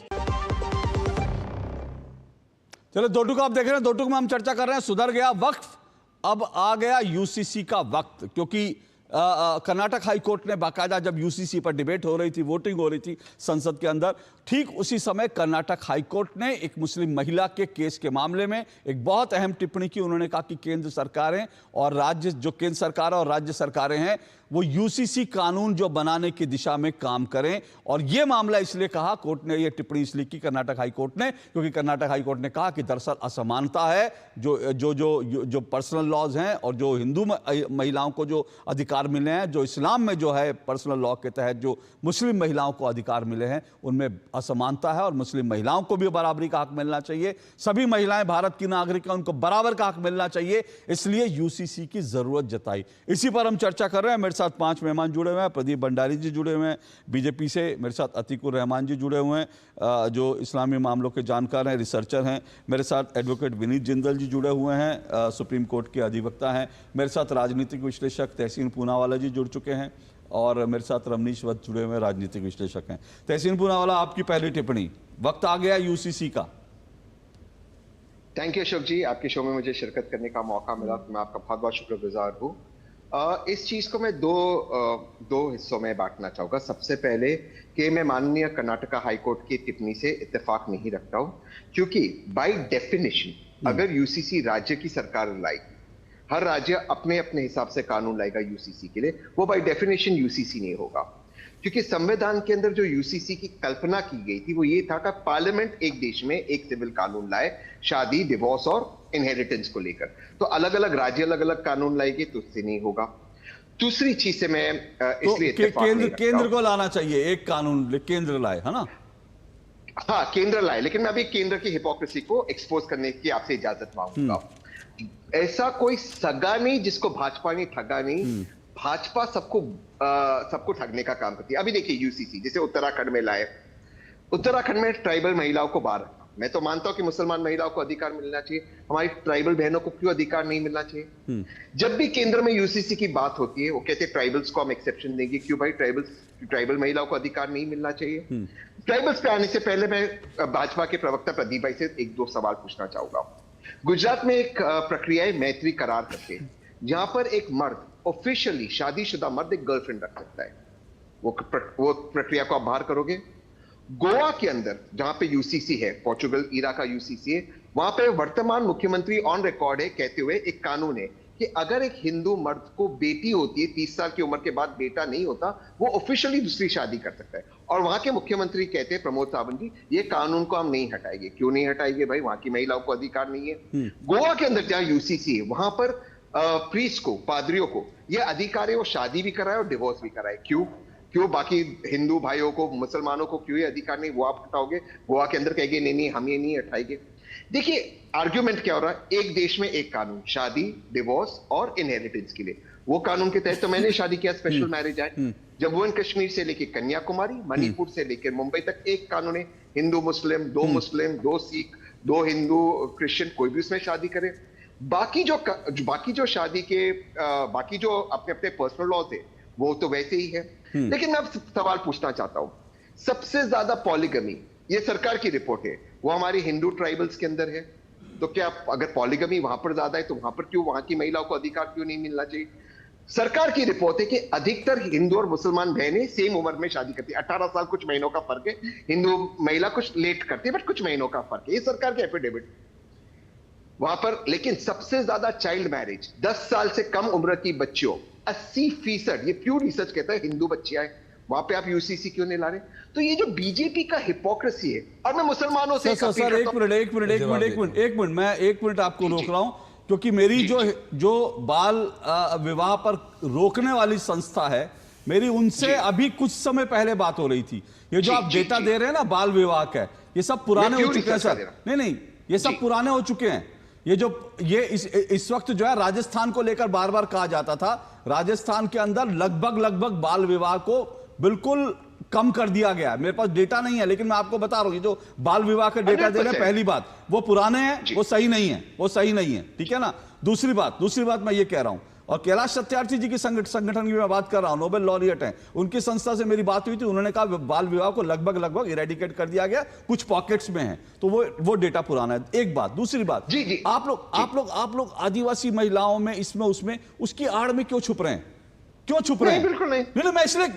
चलो दो टुक आप देख रहे हैं, दो टुक में हम चर्चा कर रहे हैं। सुधर गया वक्फ, अब आ गया यूसीसी का वक्त, क्योंकि कर्नाटक हाई कोर्ट ने बाकायदा जब यूसीसी पर डिबेट हो रही थी, वोटिंग हो रही थी संसद के अंदर, ठीक उसी समय कर्नाटक हाई कोर्ट ने एक मुस्लिम महिला के केस के मामले में एक बहुत अहम टिप्पणी की। उन्होंने कहा कि केंद्र सरकारें और राज्य, जो केंद्र सरकार और राज्य सरकारें हैं, वो यूसीसी कानून जो बनाने की दिशा में काम करें। और ये मामला इसलिए कहा, कोर्ट ने ये टिप्पणी इसलिए की कर्नाटक हाई कोर्ट ने, क्योंकि कर्नाटक हाई कोर्ट ने कहा कि दरअसल असमानता है, जो पर्सनल लॉज हैं और जो हिंदू महिलाओं को जो अधिकार मिले हैं, जो इस्लाम में जो है पर्सनल लॉ के तहत जो मुस्लिम महिलाओं को अधिकार मिले हैं, उनमें असमानता है और मुस्लिम महिलाओं को भी बराबरी का हक मिलना चाहिए। सभी महिलाएं भारत की नागरिक हैं, उनको बराबर का हक मिलना चाहिए, इसलिए यूसीसी की जरूरत जताई। इसी पर हम चर्चा कर रहे हैं। मेरे साथ 5 मेहमान जुड़े हुए हैं। प्रदीप भंडारी जी जुड़े हुए हैं बीजेपी से, मेरे साथ अतीकुर रहमान जी जुड़े हुए हैं जो इस्लामी मामलों के जानकार हैं, रिसर्चर हैं। मेरे साथ एडवोकेट विनीत जिंदल जी जुड़े हुए हैं, सुप्रीम कोर्ट के अधिवक्ता हैं। मेरे साथ राजनीतिक विश्लेषक तहसीन पूनावाला जी जुड़ चुके हैं और मेरे साथ रमनीश वत्स जुड़े हुए राजनीतिक विश्लेषक हैं। तहसीन पूनावाला, आपकी पहली टिप्पणी, वक्त आ गया यूसीसी का। थैंक यू अशोक जी, आपके शो में मुझे शिरकत करने का मौका मिला, तो मैं आपका बहुत बहुत शुक्रगुजार हूँ। इस चीज को मैं दो हिस्सों में बांटना चाहूंगा। सबसे पहले कि मैं माननीय कर्नाटका हाई कोर्ट की टिप्पणी से इत्तेफाक नहीं रखता हूं, क्योंकि बाय डेफिनेशन अगर यूसीसी राज्य की सरकार लाएगी, हर राज्य अपने अपने हिसाब से कानून लाएगा यूसीसी के लिए, वो बाय डेफिनेशन यूसीसी नहीं होगा। क्योंकि संविधान के अंदर जो यूसीसी की कल्पना की गई थी वो ये था कि पार्लियामेंट एक देश में एक सिविल कानून लाए, शादी, डिवोर्स और इनहेरिटेंस को लेकर। तो अलग अलग राज्य अलग अलग कानून लाएंगे तो उससे नहीं होगा। दूसरी चीज से मैं इसलिए केंद्र को लाना चाहिए एक कानून, केंद्र लाए, है ना? हाँ, केंद्र लाए, लेकिन मैं अभी केंद्र की हिपोक्रेसी को एक्सपोज करने की आपसे इजाजत मांगूंगा। ऐसा कोई सगा नहीं जिसको भाजपा ने ठगा नहीं, भाजपा सबको ठगने का काम करती है। अभी देखिए यूसीसी जैसे उत्तराखंड में लाए, उत्तराखंड में ट्राइबल महिलाओं को बाहर, मैं तो मानता हूं कि मुसलमान महिलाओं को अधिकार मिलना चाहिए, हमारी ट्राइबल बहनों को क्यों अधिकार नहीं मिलना चाहिए? जब भी केंद्र में यूसीसी की बात होती है वो कहते हैं ट्राइबल्स को हम एक्सेप्शन देंगे। क्यों भाई, ट्राइबल महिलाओं को अधिकार नहीं मिलना चाहिए? ट्राइबल्स पे आने से पहले मैं भाजपा के प्रवक्ता प्रदीप भाई से 1-2 सवाल पूछना चाहूंगा। गुजरात में एक प्रक्रिया है मैत्री करार करके, जहां पर एक मर्द ऑफिशियली शादीशुदा मर्द एक गर्लफ्रेंड रख सकता है। वो प्रक्रिया को आप बाहर करोगे। गोवा के अंदर जहां पे यूसीसी है, पोर्चुगल ईरा का यूसीसी है, वहां पे वर्तमान मुख्यमंत्री ऑन रिकॉर्ड है कहते हुए एक कानून है कि अगर एक हिंदू मर्द को बेटी होती है, 30 साल की उम्र के बाद बेटा नहीं होता, वो ऑफिशियली दूसरी शादी कर सकता है। और वहां के मुख्यमंत्री कहते हैं, प्रमोद सावंत जी, ये कानून को हम नहीं हटाएंगे। क्यों नहीं हटाएंगे भाई? वहां की महिलाओं को अधिकार नहीं है। गोवा के अंदर जहां यूसीसी है वहां पर प्रीस्ट को, पादरियों को यह अधिकार है वो शादी भी कराए और डिवोर्स भी कराए। क्यों? बाकी हिंदू भाइयों को, मुसलमानों को क्यों ये अधिकार नहीं? वो आप हटाओगे। गोवा के अंदर कहेंगे नहीं नहीं हम ये नहीं हटाएंगे। देखिए आर्ग्यूमेंट क्या हो रहा है, एक देश में एक कानून, शादी, डिवोर्स और इनहेरिटेंस के लिए। वो कानून के तहत तो मैंने शादी किया, स्पेशल मैरिज है। जम्मू एंड कश्मीर से लेकर कन्याकुमारी, मणिपुर से लेकर मुंबई तक एक कानून है, हिंदू मुस्लिम, 2 मुस्लिम, 2 सिख, 2 हिंदू, क्रिश्चियन, कोई भी उसमें शादी करे। बाकी जो शादी के बाकी जो अपने अपने पर्सनल लॉज है वो तो वैसे ही है। लेकिन मैं अब सवाल पूछना चाहता हूं, सबसे ज्यादा पॉलीगमी, ये सरकार की रिपोर्ट है, वो हमारी हिंदू ट्राइबल्स के अंदर है। तो क्या अगर पॉलीगमी वहां पर ज्यादा है तो वहां पर क्यों, वहां की महिलाओं को अधिकार क्यों नहीं मिलना चाहिए? सरकार की रिपोर्ट है कि अधिकतर हिंदू और मुसलमान बहनें सेम उम्र में शादी करती है, 18 साल कुछ महीनों का फर्क है, हिंदू महिला कुछ लेट करती है बट कुछ महीनों का फर्क है, ये सरकार के एफिडेविट वहां पर। लेकिन सबसे ज्यादा चाइल्ड मैरिज 10 साल से कम उम्र की बच्चियों 80%, ये प्योर रिसर्च कहता है, हिंदू बच्चियां हैं। वहां पे आप यूसीसी क्यों नहीं ला रहे? तो ये जो बीजेपी का हिपोक्रेसी है, और मैं मुसलमानों से सर एक मिनट मैं एक मिनट आपको रोक रहा हूं, क्योंकि मेरी जो बाल विवाह पर रोकने वाली संस्था है, मेरी उनसे अभी कुछ समय पहले बात हो रही थी। ये जो आप डेटा दे रहे हैं ना बाल विवाह का, ये सब पुराने हो चुके हैं सर। नहीं, ये सब पुराने हो चुके हैं। ये इस वक्त जो है राजस्थान को लेकर बार बार कहा जाता था, राजस्थान के अंदर लगभग बाल विवाह को बिल्कुल कम कर दिया गया है। मेरे पास डेटा नहीं है, लेकिन मैं आपको बता रहा हूं, ये जो बाल विवाह का डेटा दे रहे हैं, पहली बात वो पुराने हैं, वो सही नहीं है, ठीक है ना। दूसरी बात मैं ये कह रहा हूं, और कैलाश सत्यार्थी जी की संगठन की मैं बात कर रहा हूं, नोबेल लॉरिएट हैं, उनकी संस्था से मेरी बात हुई थी, उन्होंने कहा बाल विवाह को लगभग इरेडिकेट कर दिया गया, कुछ पॉकेट्स में है, तो वो डेटा पुराना है। एक बात। दूसरी बात, आप लोग आदिवासी महिलाओं में इसमें उसमें उसकी आड़ में क्यों छुप रहे हैं? बिल्कुल नहीं।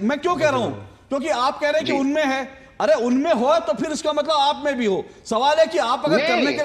मैं क्यों कह रहा हूं, क्योंकि आप कह रहे हैं कि उनमें है। अरे उनमें हो तो फिर इसका मतलब आप में भी हो। सवाल है कि आप अगर करने के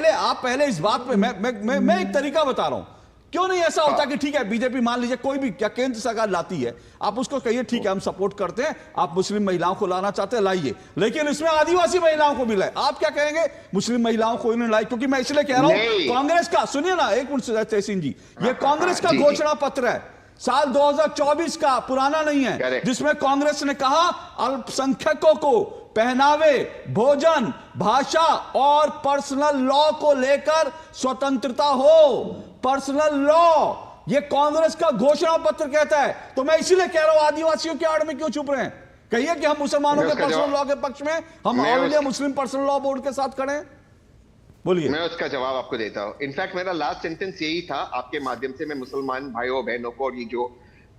आप पहले इस बात पे मैं एक तरीका बता रहा हूं, क्यों नहीं ऐसा होता कि ठीक है बीजेपी मान लीजिए कोई भी क्या केंद्र सरकार लाती है, आप उसको कहिए ठीक है हम सपोर्ट करते हैं, आप मुस्लिम महिलाओं को लाना चाहते हैं लाइए, लेकिन इसमें आदिवासी महिलाओं को भी लाए। आप क्या कहेंगे? मुस्लिम महिलाओं को इन्होंने लाई, क्योंकि मैं इसलिए कह रहा हूं कांग्रेस का, सुनिए ना एक मिनट तहसीन जी, ये कांग्रेस का घोषणा पत्र है साल 2024 का, पुराना नहीं है, जिसमें कांग्रेस ने कहा अल्पसंख्यकों को पहनावे, भोजन, भाषा और पर्सनल लॉ को लेकर स्वतंत्रता हो। पर्सनल लॉ, ये कांग्रेस का घोषणा पत्र कहता है। तो मैं इसीलिए कह रहा हूं आदिवासियों के आड़ में क्यों छुप रहे हैं? कहिए कि हम मुसलमानों के पर्सनल लॉ के पक्ष में, हम ऑल इंडिया मुस्लिम पर्सनल लॉ बोर्ड के साथ खड़े हैं। बोलिए। मैं उसका जवाब आपको देता हूं। इनफैक्ट मेरा लास्ट सेंटेंस यही था, आपके माध्यम से मैं मुसलमान भाइयों बहनों को, और ये जो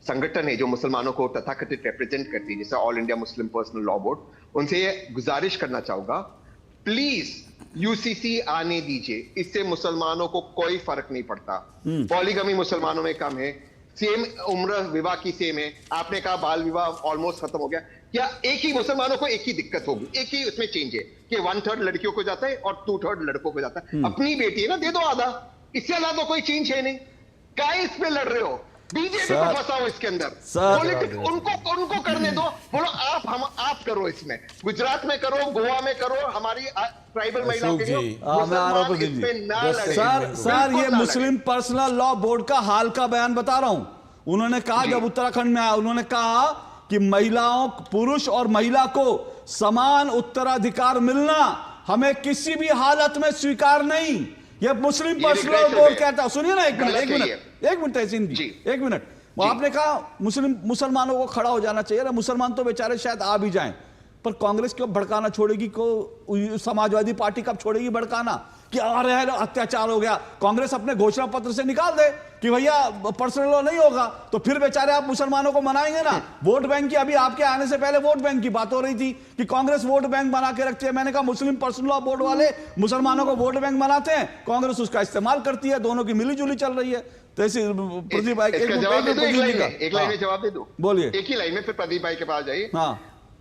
संगठन है जो मुसलमानों को तथाकथित रिप्रेजेंट करती है, जैसे ऑल इंडिया मुस्लिम पर्सनल लॉ बोर्ड, उनसे ये गुजारिश करना चाहूंगा, प्लीज यूसीसी आने दीजिए, इससे मुसलमानों को कोई फर्क नहीं पड़ता। पॉलीगमी मुसलमानों में कम है, सेम उम्र विवाह की सेम है। आपने कहा बाल विवाह ऑलमोस्ट खत्म हो गया, क्या एक ही मुसलमानों को एक ही दिक्कत होगी, एक ही उसमें चेंज है कि 1/3 लड़कियों को जाता है और 2/3 लड़कों को जाता है। अपनी बेटी है ना, दे दो आधा, इससे ज्यादा कोई चेंज है नहीं। क्या इस पे लड़ रहे हो? बीजेपी को फंसाओ इसके अंदर, पॉलिटिक्स उनको करने दो, बोलो आप करो, इसमें गुजरात में करो, गोवा में करो, हमारी ट्राइबल महिलाओं के लिए सर ये मुस्लिम पर्सनल लॉ बोर्ड का हाल का बयान बता रहा हूं। उन्होंने कहा जब उत्तराखंड में आया, उन्होंने कहा कि महिलाओं, पुरुष और महिला को समान उत्तराधिकार मिलना हमें किसी भी हालत में स्वीकार नहीं। यह मुस्लिम पर्सनल लॉ बोर्ड कहता है। सुनिए ना एक मिनट तहसीन जी, एक मिनट। आपने कहा मुसलमानों को खड़ा हो जाना चाहिए, मुसलमान तो बेचारे शायद आ भी जाएं, पर कांग्रेस क्यों भड़काना छोड़ेगी? को समाजवादी पार्टी कब छोड़ेगी भड़काना कि आ रहे हैं अत्याचार हो गया? कांग्रेस अपने घोषणा पत्र से निकाल दे कि भैया पर्सनल लॉ नहीं होगा, तो फिर बेचारे आप मुसलमानों को मनाएंगे ना। वोट बैंक की, अभी आपके आने से पहले वोट बैंक की बात हो रही थी कि कांग्रेस वोट बैंक बना के रखती है। मैंने कहा मुस्लिम पर्सनल लॉ बोर्ड वाले मुसलमानों को वोट बैंक बनाते हैं, कांग्रेस उसका इस्तेमाल करती है, दोनों की मिलीजुली चल रही है। तो ऐसे प्रदीप भाई एक लाइन में जवाब दे दो। बोलिए। एक ही लाइन में, फिर प्रदीप भाई के पास जाइए। हाँ,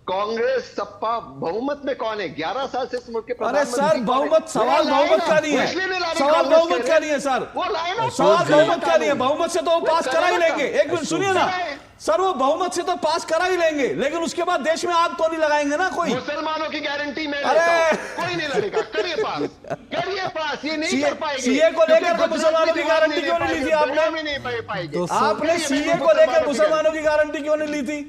कांग्रेस सपा बहुमत में कौन है? 11 साल से इस मुल्क के अरे सर बहुमत, सवाल बहुमत का नहीं है, सवाल बहुमत का नहीं है सर, सवाल बहुमत का नहीं है। बहुमत से तो वो पास करा ही लेंगे। एक मिनट सुनिए ना सर, वो बहुमत से तो पास करा ही लेंगे, लेकिन उसके बाद देश में आग तो नहीं लगाएंगे ना कोई। मुसलमानों की गारंटी मैं लेता हूं, कोई नहीं लड़ेगा। करिए पास, ये नहीं कर पाएंगे। सीए को लेकर तो मुसलमानों की गारंटी क्यों नहीं ली थी आपने? आपने सीए को लेकर मुसलमानों की गारंटी क्यों नहीं ली थी?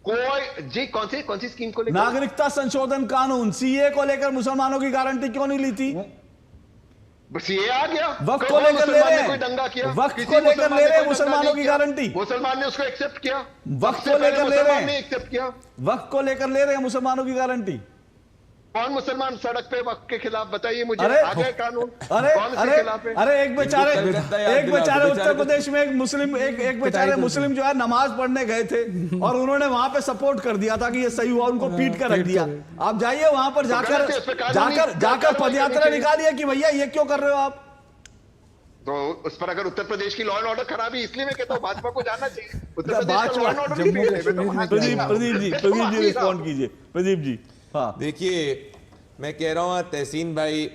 कौन सी स्कीम को लेकर? नागरिकता संशोधन कानून, सीए को लेकर मुसलमानों की गारंटी क्यों नहीं ली थी? सीए आ गया, वक्त को लेकर ले रहे हैं, कोई दंगा किया, वक्त को लेकर ले रहे हैं मुसलमानों की गारंटी। मुसलमान ने उसको एक्सेप्ट किया, वक्त को लेकर ले रहे हैं, एक्सेप्ट किया, वक्त को लेकर ले रहे हैं मुसलमानों की गारंटी। कौन मुसलमान सड़क पे वक्फ के खिलाफ बताइए मुझे। अरे, आ गए कानून, अरे कौन अरे इसके खिलाफ है? अरे एक बेचारे उत्तर प्रदेश में एक बेचारे मुस्लिम जो है नमाज पढ़ने गए थे और उन्होंने वहां पे सपोर्ट कर दिया था कि ये सही हुआ, उनको पीट कर रख दिया। आप जाइए वहां पर जाकर पदयात्रा निकालिए कि भैया ये क्यों कर रहे हो आप। तो उस पर अगर उत्तर प्रदेश की लॉ एंड ऑर्डर खराबी, इसलिए मैं कहता हूँ भाजपा को जाना चाहिए। उत्तर प्रदेश का लॉ एंड ऑर्डर नहीं बिगड़े। प्रदीप जी रिस्पॉन्ड कीजिए। प्रदीप जी, हाँ देखिए, मैं कह रहा हूँ तहसीन भाई,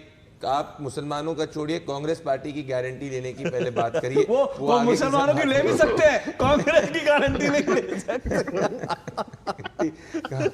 आप मुसलमानों का छोड़िए, कांग्रेस पार्टी की गारंटी लेने की पहले बात करिए। वो मुसलमानों की ले भी सकते हैं, कांग्रेस की गारंटी नहीं ले सकते।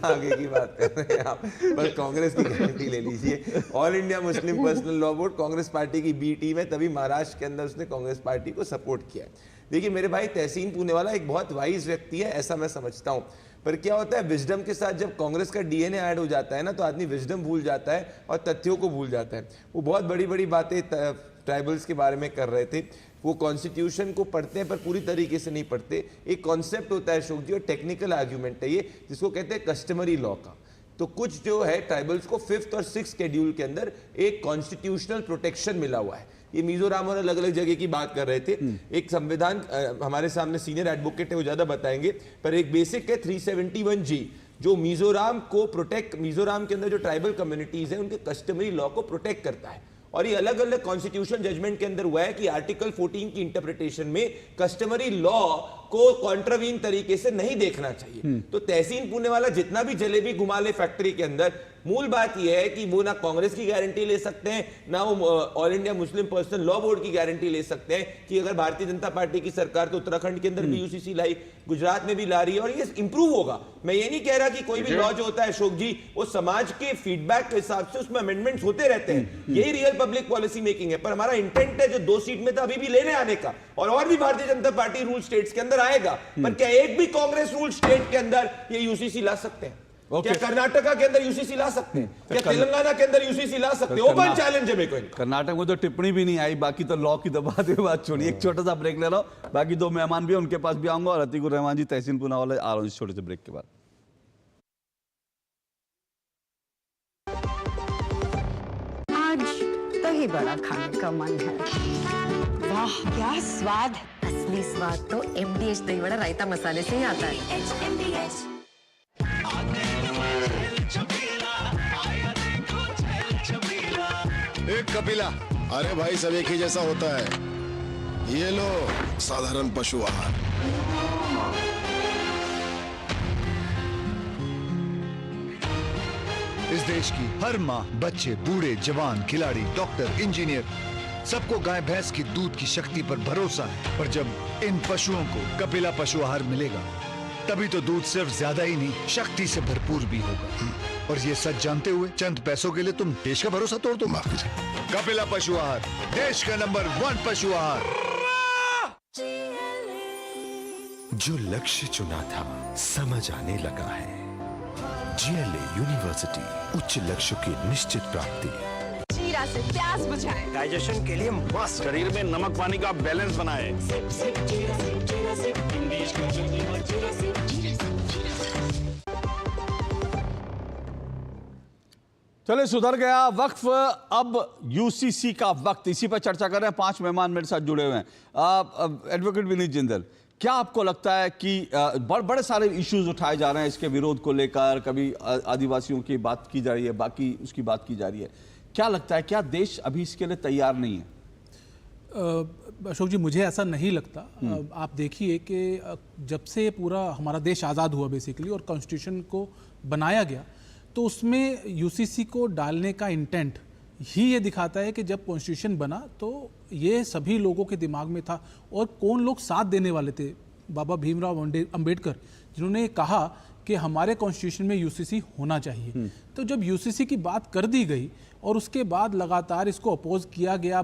आगे की बात कर रहे हैं आप, बस कांग्रेस की गारंटी ले लीजिए। ऑल इंडिया मुस्लिम personal law board Congress party की बी टीम है, तभी महाराष्ट्र के अंदर उसने कांग्रेस पार्टी को सपोर्ट किया है। देखिए मेरे भाई, तहसीन पूनेवाला एक बहुत वाइज व्यक्ति है, ऐसा मैं समझता हूँ। पर क्या होता है, विजडम के साथ जब कांग्रेस का डीएनए ऐड हो जाता है ना, तो आदमी विजडम भूल जाता है और तथ्यों को भूल जाता है। वो बहुत बड़ी बड़ी बातें ट्राइबल्स के बारे में कर रहे थे। वो कॉन्स्टिट्यूशन को पढ़ते हैं पर पूरी तरीके से नहीं पढ़ते। एक कॉन्सेप्ट होता है अशोक जी, और टेक्निकल आर्ग्यूमेंट है ये, जिसको कहते हैं कस्टमरी लॉ का। तो कुछ जो है ट्राइबल्स को 5th और 6th शेड्यूल के अंदर एक कॉन्स्टिट्यूशनल प्रोटेक्शन मिला हुआ है। ये मिजोरम और अलग अलग जगह की बात कर रहे थे। एक संविधान हमारे सामने सीनियर एडवोकेट है, वो ज्यादा बताएंगे, पर एक बेसिक है 371G, जो मिजोरम को प्रोटेक्ट, मिजोरम के अंदर जो ट्राइबल कम्युनिटीज है उनके कस्टमरी लॉ को प्रोटेक्ट करता है। और ये अलग अलग कॉन्स्टिट्यूशन जजमेंट के अंदर हुआ है कि आर्टिकल 14 की इंटरप्रिटेशन में कस्टमरी लॉ को कॉन्ट्रावीन तरीके से नहीं देखना चाहिए। तो तहसीन पूनेवाला जितना भी जलेबी घुमा ले फैक्ट्री के अंदर, मूल बात यह है कि वो ना कांग्रेस की गारंटी ले सकते हैं, ना वो ऑल इंडिया मुस्लिम पर्सनल लॉ बोर्ड की गारंटी ले सकते हैं कि अगर भारतीय जनता पार्टी की सरकार तो उत्तराखंड के अंदर भी यूसीसी लाई, गुजरात में भी ला रही है, और ये इंप्रूव होगा। मैं ये नहीं कह रहा कि कोई भी लॉ जो होता है अशोक जी, वो समाज के फीडबैक के हिसाब से उसमें अमेंडमेंट्स होते रहते हैं, यही रियल पब्लिक पॉलिसी मेकिंग है। पर हमारा इंटेंट है जो 2 सीट में था अभी भी लेने आने का, और भी Bharatiya Janata party rule states के अंदर आएगा। पर क्या एक भी कांग्रेस रूल स्टेट के अंदर ये यूसीसी ला सकते हैं? क्या कर्नाटका के अंदर यूसीसी ला सकते हैं? क्या तेलंगाना के अंदर यूसीसी ला सकते हैं? ओपन चैलेंज है मेरे को। कर्नाटक में तो टिप्पणी भी नहीं आई, बाकी तो लॉ की तो बात छोड़िए। एक छोटा सा ब्रेक ले रहा हूं, बाकी 2 मेहमान भी हैं, उनके पास भी आऊंगा, और अतीकुर रहमान जी तहसीन पूनावाला आ रहा हूं इस छोटे से ब्रेक के बाद। आज दही बड़ा खाने का मन है। वाह क्या स्वाद! असली स्वाद तो MDH दही बड़ा रायता मसाले से ही आता है। MDH एक कपिला, अरे भाई सब एक ही जैसा होता है। ये लो साधारण पशु आहार। इस देश की हर माँ, बच्चे, बूढ़े, जवान, खिलाड़ी, डॉक्टर, इंजीनियर, सबको गाय भैंस की दूध की शक्ति पर भरोसा है। पर जब इन पशुओं को कपिला पशु आहार मिलेगा, तभी तो दूध सिर्फ ज्यादा ही नहीं, शक्ति से भरपूर भी होगा। और ये सच जानते हुए चंद पैसों के लिए तुम देश का भरोसा तोड़ दो। कपिला पशु आहार, देश का नंबर 1 पशु आहार। जो लक्ष्य चुना था समझ आने लगा है। GLA यूनिवर्सिटी, उच्च लक्ष्य की निश्चित प्राप्ति। जीरा से प्यास बुझाए, डाइजेशन के लिए मस्त, शरीर में नमक पानी का बैलेंस बनाए। चले, सुधर गया वक्फ, अब यूसीसी का वक्त, इसी पर चर्चा कर रहे हैं। 5 मेहमान मेरे साथ जुड़े हुए हैं। एडवोकेट विनीत जिंदल, क्या आपको लगता है कि बड़े सारे इश्यूज उठाए जा रहे हैं इसके विरोध को लेकर, कभी आदिवासियों की बात की जा रही है, बाकी उसकी बात की जा रही है, क्या लगता है क्या देश अभी इसके लिए तैयार नहीं है? अशोक जी, मुझे ऐसा नहीं लगता। आप देखिए कि जब से पूरा हमारा देश आज़ाद हुआ बेसिकली और कॉन्स्टिट्यूशन को बनाया गया, तो उसमें यूसीसी को डालने का इंटेंट ही ये दिखाता है कि जब कॉन्स्टिट्यूशन बना तो ये सभी लोगों के दिमाग में था। और कौन लोग साथ देने वाले थे? बाबा भीमराव अंबेडकर, जिन्होंने कहा कि हमारे कॉन्स्टिट्यूशन में यूसीसी होना चाहिए। तो जब यूसीसी की बात कर दी गई और उसके बाद लगातार इसको अपोज किया गया,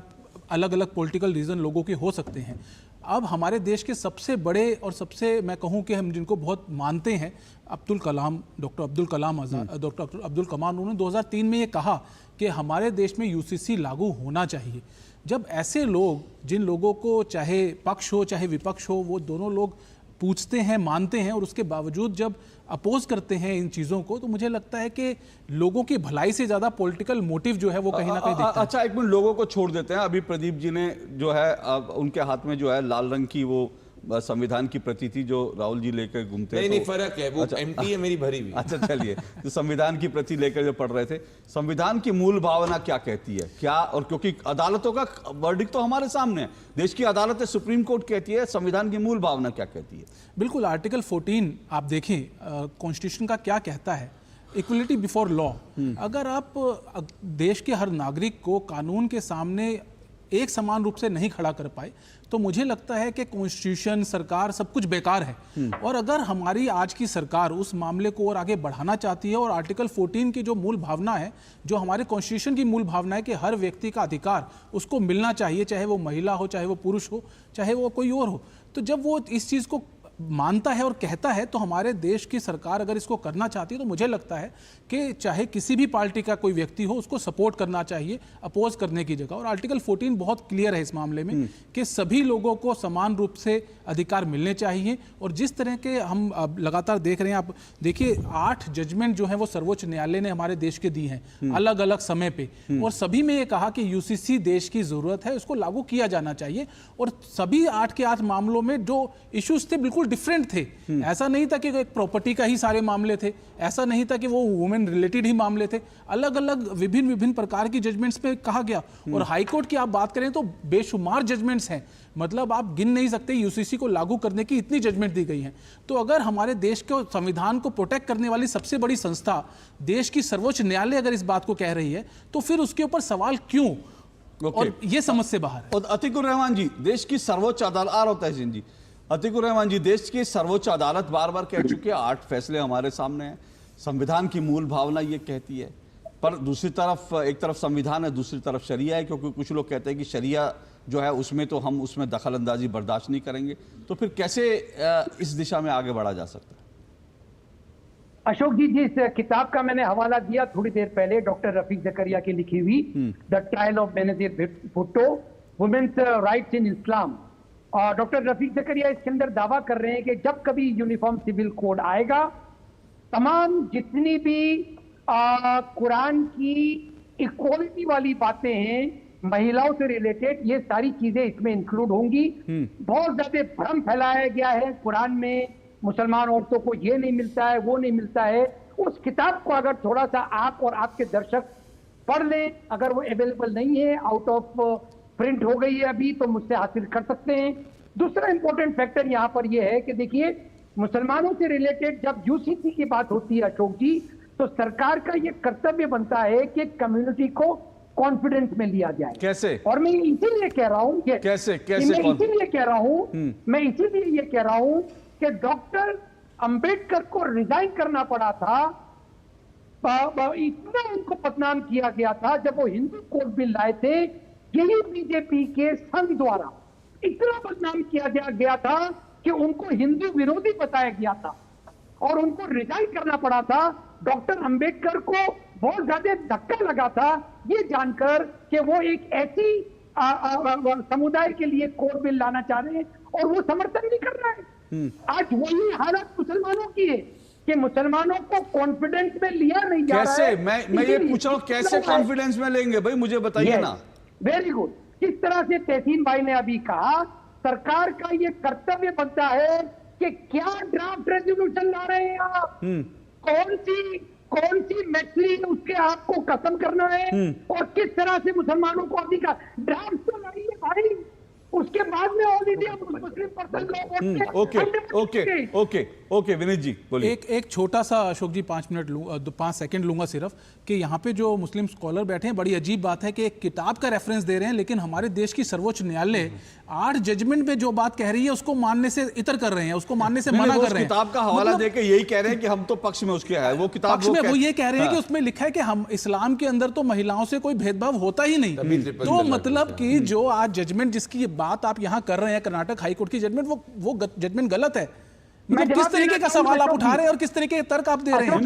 अलग अलग पॉलिटिकल रीज़न लोगों के हो सकते हैं। अब हमारे देश के सबसे बड़े और सबसे, मैं कहूँ कि हम जिनको बहुत मानते हैं, अब्दुल कलाम, डॉक्टर अब्दुल कलाम आज़ाद, डॉक्टर अब्दुल कलाम, उन्होंने 2003 में ये कहा कि हमारे देश में यूसीसी लागू होना चाहिए। जब ऐसे लोग, जिन लोगों को चाहे पक्ष हो चाहे विपक्ष हो, वो दोनों लोग पूछते हैं, मानते हैं और उसके बावजूद जब अपोज करते हैं इन चीज़ों को, तो मुझे लगता है कि लोगों की भलाई से ज़्यादा पॉलिटिकल मोटिव जो है वो कहीं ना कहीं दिखता है। अच्छा, एक मिनट लोगों को छोड़ देते हैं। अभी प्रदीप जी ने जो है उनके हाथ में जो है लाल रंग की वो संविधान की प्रति थी जो राहुल जी लेकर घूमते हैं। नहीं, फर्क है, वो एम्प्टी है मेरी भरी हुई। अच्छा चलिए, तो संविधान की प्रति लेकर जो पढ़ रहे थे, संविधान की मूल भावना क्या कहती है, क्या, और क्योंकि अदालतों का वर्डिक्ट तो हमारे सामने है, देश की अदालतें, सुप्रीम कोर्ट कहती है, संविधान की मूल भावना क्या कहती है? बिल्कुल, आर्टिकल 14 आप देखें कॉन्स्टिट्यूशन का क्या कहता है, इक्वलिटी बिफोर लॉ। अगर आप देश के हर नागरिक को कानून के सामने एक समान रूप से नहीं खड़ा कर पाए तो मुझे लगता है कि कॉन्स्टिट्यूशन, सरकार, सब कुछ बेकार है। और अगर हमारी आज की सरकार उस मामले को और आगे बढ़ाना चाहती है और आर्टिकल 14 की जो मूल भावना है, जो हमारे कॉन्स्टिट्यूशन की मूल भावना है कि हर व्यक्ति का अधिकार उसको मिलना चाहिए, चाहे वो महिला हो, चाहे वो पुरुष हो, चाहे वो कोई और हो, तो जब वो इस चीज़ को मानता है और कहता है तो हमारे देश की सरकार अगर इसको करना चाहती है तो मुझे लगता है कि चाहे किसी भी पार्टी का कोई व्यक्ति हो उसको सपोर्ट करना चाहिए, अपोज करने की जगह। और आर्टिकल 14 बहुत क्लियर है इस मामले में कि सभी लोगों को समान रूप से अधिकार मिलने चाहिए। और जिस तरह के हम लगातार देख रहे हैं, आप देखिए 8 जजमेंट जो है वो सर्वोच्च न्यायालय ने हमारे देश के दी हैं अलग अलग समय पे, और सभी में ये कहा कि यूसीसी देश की जरूरत है, उसको लागू किया जाना चाहिए। और सभी 8 के 8 मामलों में जो इश्यूज थे बिल्कुल डिफरेंट थे। ऐसा नहीं था कि एक प्रॉपर्टी का ही सारे मामले थे, ऐसा नहीं था कि वो वुमेन रिलेटेड ही मामले थे, अलग अलग विभिन्न प्रकार की जजमेंट्स पे कहा गया। और हाई कोर्ट की आप बात करें तो बेशुमार जजमेंट्स हैं, मतलब आप गिन नहीं सकते, यूसीसी को लागू करने की इतनी जजमेंट दी गई हैं। तो अगर हमारे देश के संविधान को प्रोटेक्ट करने वाली सबसे बड़ी संस्था देश की सर्वोच्च न्यायालय अगर इस बात को कह रही है तो फिर उसके ऊपर सवाल क्यों? और ये समझ से बाहर है। और अतीकुर रहमान जी, देश की सर्वोच्च अदालत, आ रहा है जी, अतीकुर रहमान जी, देश की सर्वोच्च अदालत बार बार कह चुकी है, 8 फैसले हमारे सामने हैं, संविधान की मूल भावना ये कहती है, पर दूसरी तरफ एक तरफ संविधान है, दूसरी तरफ शरिया है, क्योंकि कुछ लोग कहते हैं कि शरिया जो है उसमें तो हम उसमें दखल अंदाजी बर्दाश्त नहीं करेंगे। तो फिर कैसे इस दिशा में आगे बढ़ा जा सकता है? अशोक जी, जिस किताब का मैंने हवाला दिया थोड़ी देर पहले, डॉक्टर रफीक जकरिया की लिखी हुई the trial of Benazir Bhutto, women's rights in Islam, और डॉक्टर रफीक जकरिया इसके अंदर दावा कर रहे हैं कि जब कभी यूनिफॉर्म सिविल कोड आएगा, तमाम जितनी भी कुरान की इक्वालिटी वाली बातें हैं, महिलाओं से रिलेटेड, ये सारी चीजें इसमें इंक्लूड होंगी। बहुत ज्यादा भ्रम फैलाया गया है कुरान में, मुसलमान औरतों को ये नहीं मिलता है, वो नहीं मिलता है। उस किताब को अगर थोड़ा सा आप और आपके दर्शक पढ़ लें, अगर वो अवेलेबल नहीं है, आउट ऑफ प्रिंट हो गई है अभी, तो मुझसे हासिल कर सकते हैं। दूसरा इंपॉर्टेंट फैक्टर यहाँ पर यह है कि देखिए, मुसलमानों से रिलेटेड जब यूसीसी की बात होती है अशोक जी, तो सरकार का ये कर्तव्य बनता है कि कम्युनिटी को कॉन्फिडेंस में लिया जाए। कैसे? और मैं इसीलिए कह रहा हूँ कि कैसे मैं इसीलिए कह रहा हूँ कि डॉक्टर अंबेडकर को रिजाइन करना पड़ा था, इतना उनको बदनाम किया गया था जब वो हिंदू कोड बिल लाए थे, यही बीजेपी के संघ द्वारा इतना बदनाम किया गया था कि उनको हिंदू विरोधी बताया गया था और उनको रिजाइन करना पड़ा था। डॉक्टर अंबेडकर को बहुत ज्यादा धक्का लगा था ये जानकर कि वो एक ऐसी समुदाय के लिए कोड बिल लाना चाह रहे हैं और वो समर्थन नहीं कर रहा है। आज वही हालत मुसलमानों की है कि मुसलमानों को कॉन्फिडेंस में लिया नहीं जा रहा है। मैं ये पूछ रहा हूँ, कैसे कॉन्फिडेंस में लेंगे भाई, मुझे बताइए ना। Very good. किस तरह से तहसीन भाई ने अभी कहा, सरकार का ये कर्तव्य बनता है कि क्या ड्राफ्ट रेजोल्यूशन ला रहे हैं आप, कौन सी मैथिली उसके आपको खत्म करना है और किस तरह से मुसलमानों को अधिकार, ड्राफ्ट तो लाइए भाई, उसके बाद में all India Muslim person. Okay Vineet ji बोलिए। एक छोटा सा अशोक जी 5 सेकंड लूंगा सिर्फ, कि यहाँ पे जो मुस्लिम स्कॉलर बैठे हैं, बड़ी अजीब बात है कि एक किताब का रेफरेंस दे रहे हैं लेकिन हमारे देश की सर्वोच्च न्यायालय 8 जजमेंट में जो बात कह रही है उसको मानने से इतर कर रहे हैं, उसको मानने से मना कर रहे हैं। किताब का हवाला देके यही कह रहे हैं कि हम तो पक्ष में उसके है, वो किताब पक्ष में वो ये कह रहे हैं कि उसमें लिखा है कि हम इस्लाम के अंदर तो महिलाओं से कोई भेदभाव होता ही नहीं। तो मतलब कि जो आज जजमेंट जिसकी बात आप यहाँ कर रहे हैं, कर्नाटक हाईकोर्ट की जजमेंट, वो जजमेंट गलत है। मतलब किस तरीके का सवाल आप उठा रहे हैं और किस तरीके के तर्क आप दे रहे हैं, वो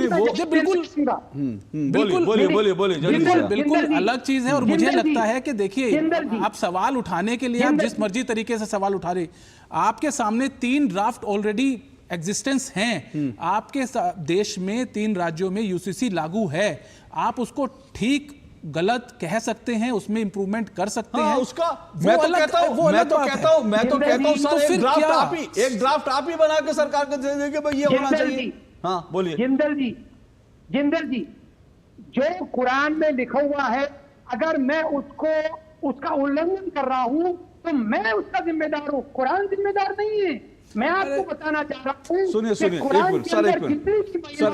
बिल्कुल अलग चीज है। और मुझे लगता है कि देखिए, आप सवाल उठाने के लिए आप जिस मर्जी तरीके से सवाल उठा रहे, आपके सामने 3 ड्राफ्ट ऑलरेडी एग्जिस्टेंस हैं। आपके देश में 3 राज्यों में यूसीसी लागू है, आप उसको ठीक गलत कह सकते हैं, उसमें इंप्रूवमेंट कर सकते हैं। उसका मैं तो कहता हूं सर, एक ड्राफ्ट आप ही बना के सरकार को दे देंगे भाई, ये होना चाहिए। हाँ बोलिए। जिंदल जी, जो कुरान में लिखा हुआ है, अगर मैं उसका उल्लंघन कर रहा हूं तो मैं उसका जिम्मेदार हूं, कुरान जिम्मेदार नहीं है। मैं आपको बताना चाह रहा हूं। सुनिए सर, एक मिनट सर, एक मिनट सर,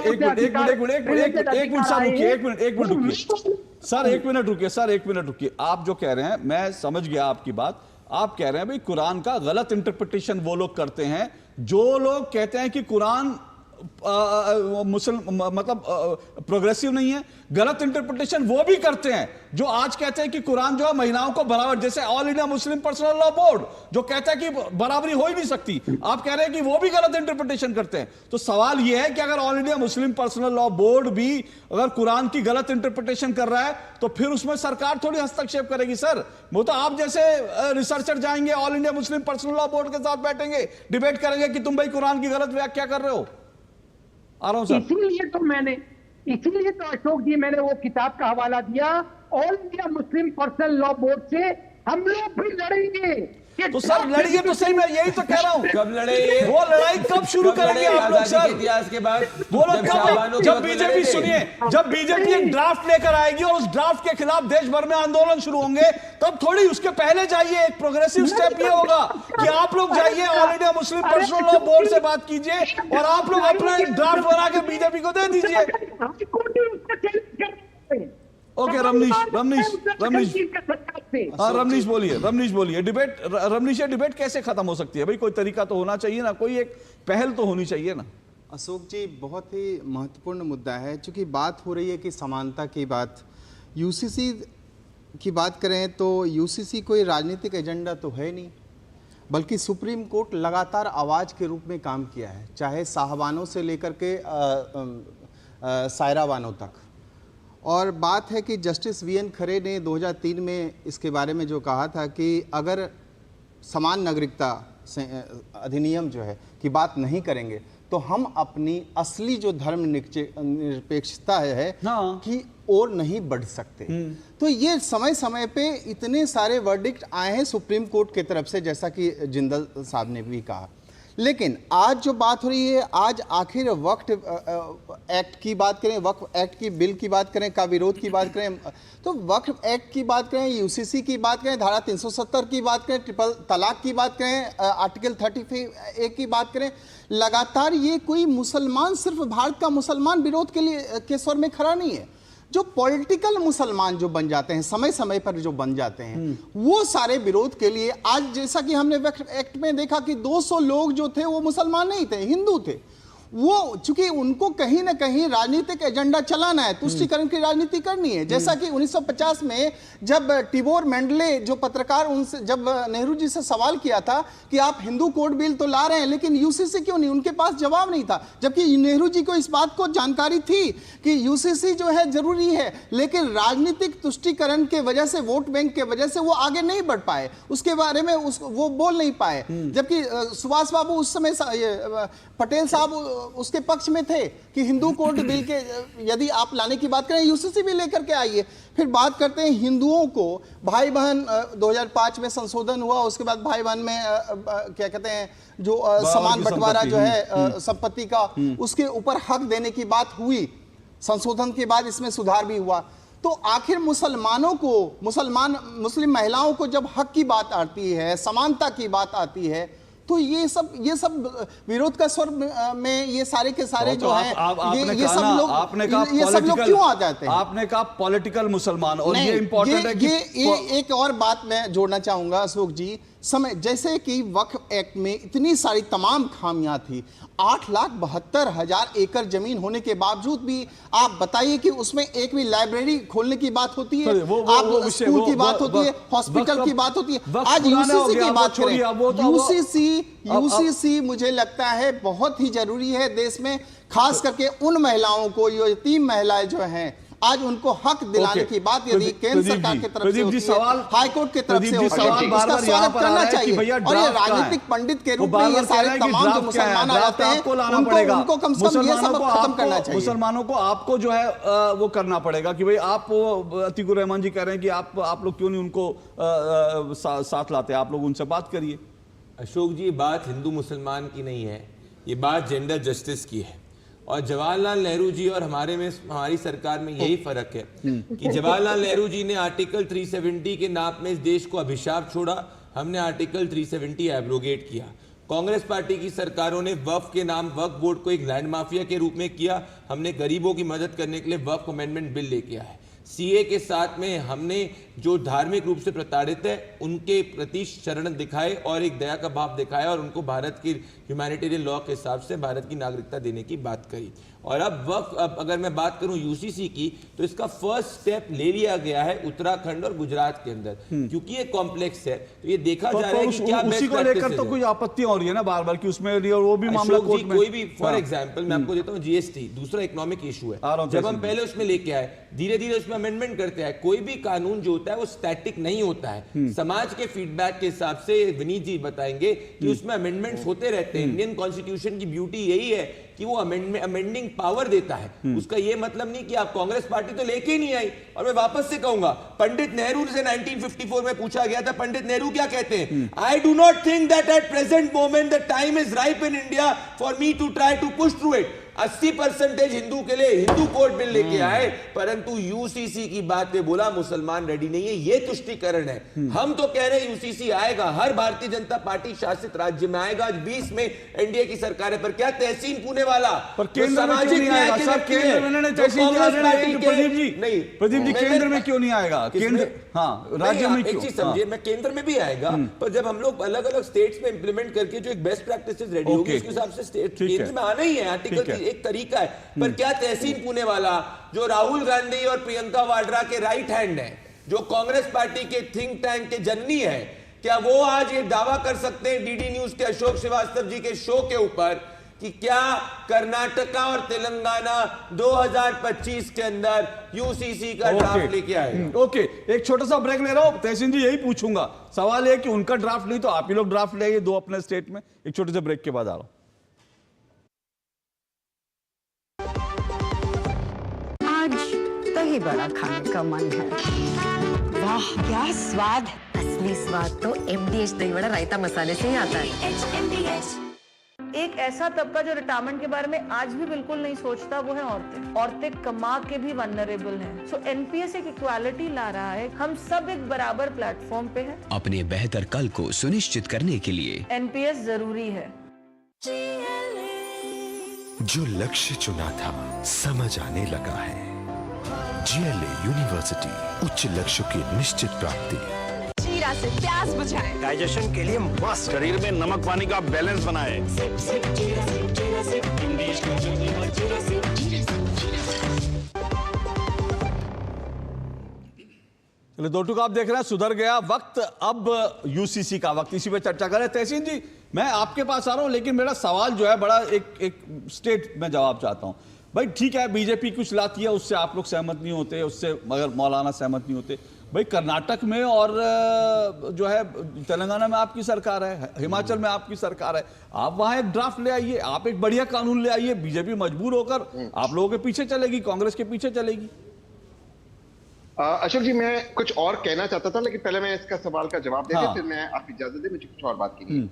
एक मिनट रुकिए। आप जो कह रहे हैं मैं समझ गया आपकी बात। आप कह रहे हैं भाई कुरान का गलत इंटरप्रिटेशन वो लोग करते हैं जो लोग कहते हैं कि कुरान मुस्लिम मतलब प्रोग्रेसिव नहीं है। गलत इंटरप्रिटेशन वो भी करते हैं जो आज कहते हैं कि कुरान जो है महिलाओं को बराबर, जैसे ऑल इंडिया मुस्लिम पर्सनल लॉ बोर्ड जो कहता है कि बराबरी हो ही नहीं सकती, आप कह रहे हैं कि वो भी गलत इंटरप्रिटेशन करते हैं। तो सवाल यह है कि अगर ऑल इंडिया मुस्लिम पर्सनल लॉ बोर्ड भी अगर कुरान की गलत इंटरप्रिटेशन कर रहा है तो फिर उसमें सरकार थोड़ी हस्तक्षेप करेगी सर। वो तो आप जैसे रिसर्चर जाएंगे ऑल इंडिया मुस्लिम पर्सनल लॉ बोर्ड के साथ बैठेंगे, डिबेट करेंगे कि तुम भाई कुरान की गलत व्याख्या कर रहे हो। इसीलिए तो अशोक जी मैंने वो किताब का हवाला दिया, ऑल इंडिया मुस्लिम पर्सनल लॉ बोर्ड से हम लोग भी लड़ेंगे। तो सर लड़िए तो सही, मैं यही तो कह रहा हूं। कब लड़ेंगे? वो लड़ाई कब शुरू करेंगे आप लोग सर? इतिहास के बाद वो लोग कब, जब बीजेपी, सुनिए, जब बीजेपी एक ड्राफ्ट लेकर आएगी और उस ड्राफ्ट के खिलाफ देश भर में आंदोलन शुरू होंगे, तब थोड़ी उसके पहले जाइए। एक प्रोग्रेसिव स्टेप ये होगा कि आप लोग जाइए ऑल इंडिया मुस्लिम पर्सनल लॉ बोर्ड से बात कीजिए और आप लोग अपना एक ड्राफ्ट बना के बीजेपी को दे दीजिए। ओके रमनीश बोलिए डिबेट कैसे खत्म हो सकती है भाई? कोई तरीका तो होना चाहिए ना, कोई एक पहल तो होनी चाहिए ना। अशोक जी, बहुत ही महत्वपूर्ण मुद्दा है। चूंकि बात हो रही है कि समानता की बात, यूसीसी की बात करें तो यूसीसी कोई राजनीतिक एजेंडा तो है नहीं, बल्कि सुप्रीम कोर्ट लगातार आवाज़ के रूप में काम किया है, चाहे साहबानों से लेकर के सायराबानों तक। और बात है कि जस्टिस वीएन खरे ने 2003 में इसके बारे में जो कहा था कि अगर समान नागरिकता अधिनियम जो है की बात नहीं करेंगे तो हम अपनी असली जो धर्म निरपेक्षता है कि और नहीं बढ़ सकते। तो ये समय समय पे इतने सारे वर्डिक्ट आए हैं सुप्रीम कोर्ट की तरफ से, जैसा कि जिंदल साहब ने भी कहा। लेकिन आज जो बात हो रही है, आज आखिर वक्फ एक्ट की बात करें, वक्फ एक्ट की बिल की बात करें, का विरोध की बात करें, तो वक्फ एक्ट की बात करें, यूसीसी की बात करें, धारा 370 की बात करें, ट्रिपल तलाक की बात करें, आर्टिकल 35A की बात करें, लगातार ये कोई मुसलमान, सिर्फ भारत का मुसलमान विरोध के लिए के स्वर में खड़ा नहीं है। जो पॉलिटिकल मुसलमान जो बन जाते हैं, समय समय पर जो बन जाते हैं, वो सारे विरोध के लिए आज, जैसा कि हमने वक्फ एक्ट में देखा कि 200 लोग जो थे वो मुसलमान नहीं थे, हिंदू थे। वो चूंकि उनको कहीं ना कहीं राजनीतिक एजेंडा चलाना है, तुष्टीकरण की राजनीति करनी है। जैसा कि 1950 में जब टिबोर मेंडले जो पत्रकार, उनसे जब नेहरू जी से सवाल किया था कि आप हिंदू कोड बिल तो ला रहे हैं लेकिन यूसीसी क्यों नहीं, उनके पास जवाब नहीं था। जबकि नेहरू जी को इस बात को जानकारी थी कि यूसीसी जो है जरूरी है, लेकिन राजनीतिक तुष्टीकरण के वजह से, वोट बैंक के वजह से वो आगे नहीं बढ़ पाए, उसके बारे में वो बोल नहीं पाए। जबकि सुभाष बाबू उस समय, पटेल साहब उसके पक्ष में थे कि हिंदू कोड बिल के यदि आप लाने की बात करें, यूसीसी भी लेकर के आइए। फिर बात करते हैं हिंदुओं को, भाई बहन 2005 में संशोधन हुआ, उसके बाद भाई बहन में क्या कहते हैं जो समान बंटवारा जो है संपत्ति का, उसके ऊपर हक देने की बात हुई, संशोधन के बाद इसमें सुधार भी हुआ। तो आखिर मुसलमानों को, मुस्लिम महिलाओं को जब हक की बात आती है, समानता की बात आती है, तो ये सब विरोध का स्वर में ये सारे के सारे जो हैं, ये सब लोग क्यों आ जाते हैं? आपने कहा पॉलिटिकल मुसलमान, और ये इंपॉर्टेंट है कि ये एक और बात मैं जोड़ना चाहूंगा अशोक जी, समय, जैसे कि वक्फ एक्ट में इतनी सारी तमाम खामियां थी, 8,72,000 एकड़ जमीन होने के बावजूद भी आप बताइए कि उसमें एक भी लाइब्रेरी खोलने की बात होती है, आप स्कूल की बात होती है, हॉस्पिटल की बात होती है, आज यूसीसी की बात करें। यूसीसी मुझे लगता है बहुत ही जरूरी है देश में, खास करके उन महिलाओं को, जो यतीम महिलाएं जो हैं, आज उनको हक दिलाने की बात यदि केंद्र सरकार की तरफ से होती है, हाईकोर्ट की तरफ से होती है, उसका स्वागत करना चाहिए। और ये राजनीतिक पंडित के रूप में ये सारे तमाम जो मुसलमान आ जाते हैं उनको कम से कम ये सब खत्म करना चाहिए। मुसलमानों को आपको जो है वो करना पड़ेगा कि भाई आप, अतीकुर रहमान जी कह रहे हैं कि आप लोग क्यों नहीं उनको साथ लाते, आप लोग उनसे बात करिए। अशोक जी, ये बात हिंदू मुसलमान की नहीं है, ये बात जेंडर जस्टिस की है। और जवाहरलाल नेहरू जी और हमारी सरकार में यही फर्क है कि जवाहरलाल नेहरू जी ने आर्टिकल 370 के नाम में इस देश को अभिशाप छोड़ा, हमने आर्टिकल 370 एब्रोगेट किया। कांग्रेस पार्टी की सरकारों ने वक्फ के नाम वक्फ बोर्ड को एक लैंड माफिया के रूप में किया, हमने गरीबों की मदद करने के लिए वक्फ अमेंडमेंट बिल लेके आए। सीए के साथ में हमने जो धार्मिक रूप से प्रताड़ित है उनके प्रति शरण दिखाए और एक दया का भाव दिखाया और उनको भारत की ह्यूमैनिटेरियन लॉ के हिसाब से भारत की नागरिकता देने की बात करी। और अब अगर मैं बात करूं यूसीसी की, तो इसका फर्स्ट स्टेप ले लिया गया है उत्तराखंड और गुजरात के अंदर, क्योंकि ये कॉम्प्लेक्स है, तो ये देखा जा रहा है कि क्या उसी को लेकर तो कुछ आपत्तियां हो रही है ना बार बार कि उसमें वो भी मामला कोर्ट में, कोई भी फॉर एग्जांपल मैं आपको देता हूं, जीएसटी दूसरा इकोनॉमिक इशू है। जब हम पहले उसमें लेके आए, धीरे धीरे उसमें अमेंडमेंट करते हैं। कोई भी कानून जो होता है वो स्टैटिक नहीं होता है, समाज के फीडबैक के हिसाब से विनीत जी बताएंगे कि उसमें अमेंडमेंट्स होते रहते हैं। इंडियन कॉन्स्टिट्यूशन की ब्यूटी यही है कि वो अमेंडिंग पावर देता है। उसका ये मतलब नहीं कि आप कांग्रेस पार्टी तो लेके ही नहीं आई। और मैं वापस से कहूंगा, पंडित नेहरू से 1954 में पूछा गया था, पंडित नेहरू क्या कहते हैं? I do not think that at present moment the time is ripe in India for me to try to push through it. 80% Hindu के लिए हिंदू कोड बिल लेके आए, परंतु यूसीसी की बात पे बोला मुसलमान रेडी नहीं है। ये तुष्टीकरण है। हम तो कह रहे हैं यूसीसी आएगा, हर भारतीय जनता पार्टी शासित राज्य में आएगा। आज 20 में एनडीए की सरकार है, पर क्या तहसीन पुणे वाला पर केंद्र में क्यों नहीं आएगा? सब केंद्र में तहसीन प्रदीप जी केंद्र में क्यों नहीं आएगा? केंद्र राज्य में एक चीज समझिए, मैं केंद्र में भी आएगा, पर जब हम लोग अलग अलग स्टेट्स में इंप्लीमेंट करके जो एक बेस्ट प्रैक्टिसेस रेडी होगी उसके हिसाब से स्टेट केंद्र में आना ही है। आर्टिकल एक तरीका है, पर क्या तहसीन पुणे वाला जो राहुल गांधी और प्रियंका वाड्रा के राइट हैंड है, जो कांग्रेस पार्टी के थिंक टैंक के जननी है, क्या वो आज ये दावा कर सकते हैं डीडी न्यूज के अशोक श्रीवास्तव जी के शो के ऊपर कि क्या कर्नाटका और तेलंगाना 2025 के अंदर यूसीसी का ड्राफ्ट लेके आएगा? ओके, एक छोटा सा ब्रेक ले रहा हूं। तहसीन जी यही पूछूंगा, सवाल है कि उनका ड्राफ्ट नहीं तो आप ही लोग ड्राफ्ट ले आइए दो अपने स्टेट में। एक छोटे से ब्रेक के बाद आ रहा हूं। दही बड़ा खाने का मन है। वाह क्या स्वाद! असली स्वाद तो MDH दही बड़ा रायता मसाले से ही आता है। एक ऐसा तबका जो रिटायरमेंट के बारे में आज भी बिल्कुल नहीं सोचता, वो है औरतें। औरतें कमा के भी वल्नरेबल हैं। सो एनपीएस एक इक्वालिटी ला रहा है, हम सब एक बराबर प्लेटफॉर्म पे हैं। अपने बेहतर कल को सुनिश्चित करने के लिए एनपीएस जरूरी है। जो लक्ष्य चुना था समझ आने लगा है। GLA यूनिवर्सिटी, उच्च लक्ष्य की निश्चित प्राप्ति। जीरा से प्यास बुझाएं। डाइजेशन के लिए मस्त, शरीर में नमक पानी का बैलेंस बनाए। चलिए, दो टूक आप देख रहे हैं, सुधर गया वक्त, अब यूसीसी का वक्त, इसी पे चर्चा करें। तहसीन जी, मैं आपके पास आ रहा हूं, लेकिन मेरा सवाल जो है बड़ा एक स्टेट में जवाब चाहता हूं। भाई ठीक है, बीजेपी कुछ लाती है, उससे आप लोग सहमत नहीं होते, उससे मगर मौलाना सहमत नहीं होते। भाई कर्नाटक में और जो है तेलंगाना में आपकी सरकार है, हिमाचल में आपकी सरकार है, आप वहां एक ड्राफ्ट ले आइए, आप एक बढ़िया कानून ले आइए। बीजेपी मजबूर होकर आप लोगों के पीछे चलेगी, कांग्रेस के पीछे चलेगी। अशोक जी, मैं कुछ और कहना चाहता था, लेकिन पहले मैं इसका सवाल का जवाब देता, फिर मैं आप इजाजत दें, मुझे कुछ और बात की।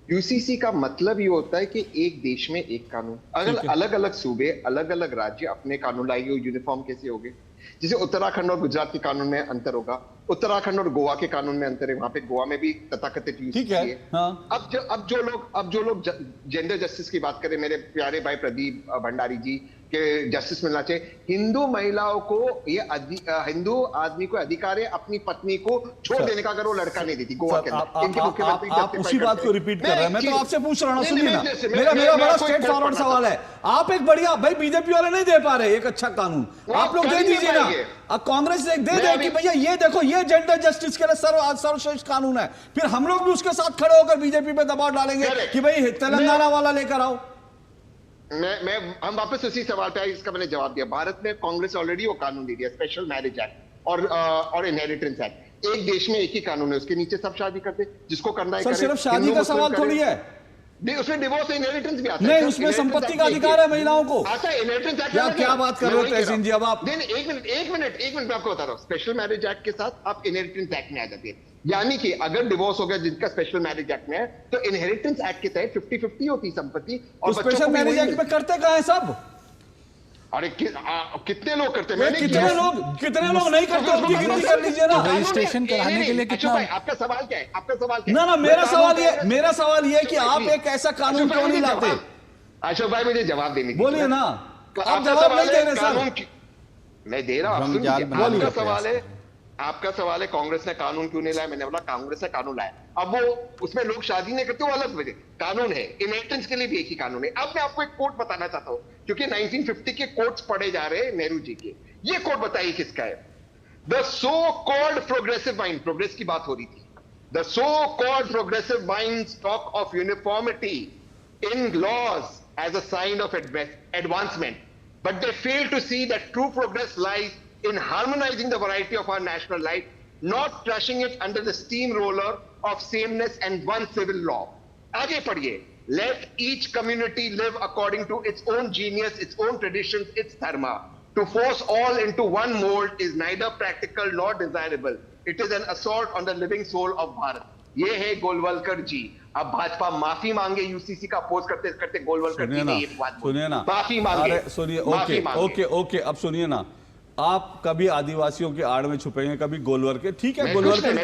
यूसीसी का मतलब ये होता है कि एक देश में एक कानून। अगर अलग अलग सूबे, अलग अलग राज्य अपने कानून लाएंगे, यूनिफॉर्म कैसे होंगे? जैसे उत्तराखंड और गुजरात के कानून में अंतर होगा, उत्तराखंड और गोवा के कानून में अंतर है, वहां पे गोवा में भी तथाकथित यूसीसी है। अब जो लोग जेंडर जस्टिस की बात करें, मेरे प्यारे भाई प्रदीप भंडारी जी, कि जस्टिस मिलना चाहिए। हिंदू महिलाओं को ये हिंदू आदमी को अधिकार है अपनी पत्नी को छोड़ देने का, अगर वो लड़का नहीं देती गोवा के अंदर। इनके मुख्यमंत्री आप उसी बात को रिपीट कर रहे हैं। मैं तो आपसे पूछ रहा हूँ, सुनिए ना, मेरा बड़ा स्ट्रेट फॉरवर्ड सवाल है। आप एक बढ़िया, भाई बीजेपी वाले नहीं दे पा रहे एक अच्छा कानून, आप लोग दे दीजिए ना। अब कांग्रेस एक दे दे कि भैया ये देखो ये जेंडर जस्टिस के लिए सर्वश्रेष्ठ कानून है, फिर हम लोग भी उसके साथ खड़े होकर बीजेपी पे दबाव डालेंगे कि भाई तेलंगाना वाला लेकर आओ। हम वापस उसी सवाल पे आए, इसका मैंने जवाब दिया। भारत में कांग्रेस ऑलरेडी वो कानून दे दिया, स्पेशल मैरिज एक्ट और इनहेरिटेंस एक्ट। एक देश में एक ही कानून है, उसके नीचे सब शादी करते, जिसको करना है सर सिर्फ शादी का सवाल थोड़ी है, उसमें डिवोर्स इनहेरिटेंस भी आता है। नहीं, उसमें संपत्ति का अधिकार है महिलाओं को। आता है इनहेरिटेंस एक्ट। क्या बात कर रहे हो तहसीन जी? अब आप एक मिनट मैं आपको बता रहा हूँ। स्पेशल मैरिज एक्ट के साथ आप इनहेरिटेंस एक्ट में आ जाते हैं, यानी कि अगर डिवोर्स हो गया जिनका स्पेशल मैरिज एक्ट में है, तो इनहेरिटेंस एक्ट के तहत 50-50 होती संपत्ति। और स्पेशल मैरिज एक्ट में करते कहाँ है सब? अरे कितने लोग करते हैं? कितने लोग नहीं करते, उसकी गिनती कर लीजिए ना। रजिस्ट्रेशन कराने के लिए कितना? आपका सवाल क्या है? आपका सवाल क्या है? ना मेरा सवाल ये कि आप एक ऐसा कानून क्यों नहीं लाते? अशोक भाई मुझे जवाब देने दीजिए। बोलिए ना, आप जवाब नहीं दे रहे सर। मैं दे रहा हूं, आपका सवाल है कांग्रेस ने कानून क्यों नहीं लाया। मैंने बोला कांग्रेस ने कानून लाया। अब वो उसमें लोग शादी नहीं करते, वो अलग वजह, कानून है। इनहेरिटेंस के लिए भी एक ही कानून है। अब मैं आपको एक कोट बताना चाहता हूं, क्योंकि 1950 के कोट्स पढ़े जा रहे हैं नेहरू जी के। ये कोट बताइए किसका है? The so called progressive mind, progress की बात हो रही थी। The so called progressive mind talk of uniformity in laws as a sign of advancement, but they fail to see that true progress lies in harmonizing the variety of our national life, not crushing it under the steamroller of sameness and one civil law. आगे पढ़िए. Let each community live according to its own genius, its own traditions, its dharma. To force all into one mold is neither practical nor desirable. It is an assault on the living soul of Bharat. ये है गोलवलकर जी। अब भाजपा माफी मांगे, UCC का oppose करते करते गोलवलकर जी ने एक बात सुनिए ना, माफी मांगे। सुनिए, ओके, अब सुनिए ना, आप कभी आदिवासियों की आड़ में छुपेंगे, कभी गोलवलकर, ठीक है गोलवलकर,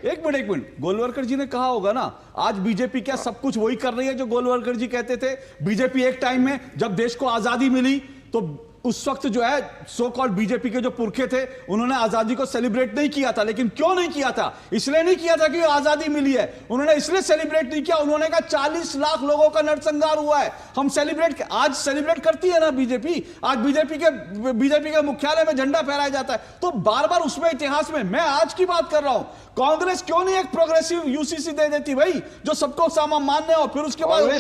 एक मिनट, गोलवलकर जी ने कहा होगा ना। आज बीजेपी क्या सब कुछ वही कर रही है जो गोलवलकर जी कहते थे? बीजेपी एक टाइम में जब देश को आजादी मिली तो उस वक्त जो है सो कॉल्ड बीजेपी के जो पुरखे थे उन्होंने आजादी को सेलिब्रेट नहीं किया था। लेकिन क्यों नहीं किया था? इसलिए नहीं किया था कि आजादी मिली है, उन्होंने इसलिए सेलिब्रेट नहीं किया, उन्होंने कहा 40 लाख लोगों का नरसंहार हुआ है, हम सेलिब्रेट। आज सेलिब्रेट करती है ना बीजेपी, आज बीजेपी के मुख्यालय में झंडा फहराया जाता है। तो बार बार उसमें इतिहास में, मैं आज की बात कर रहा हूं, कांग्रेस क्यों नहीं एक प्रोग्रेसिव यूसीसी दे देती भाई, जो सबको मान्य हो, फिर उसके बाद नहीं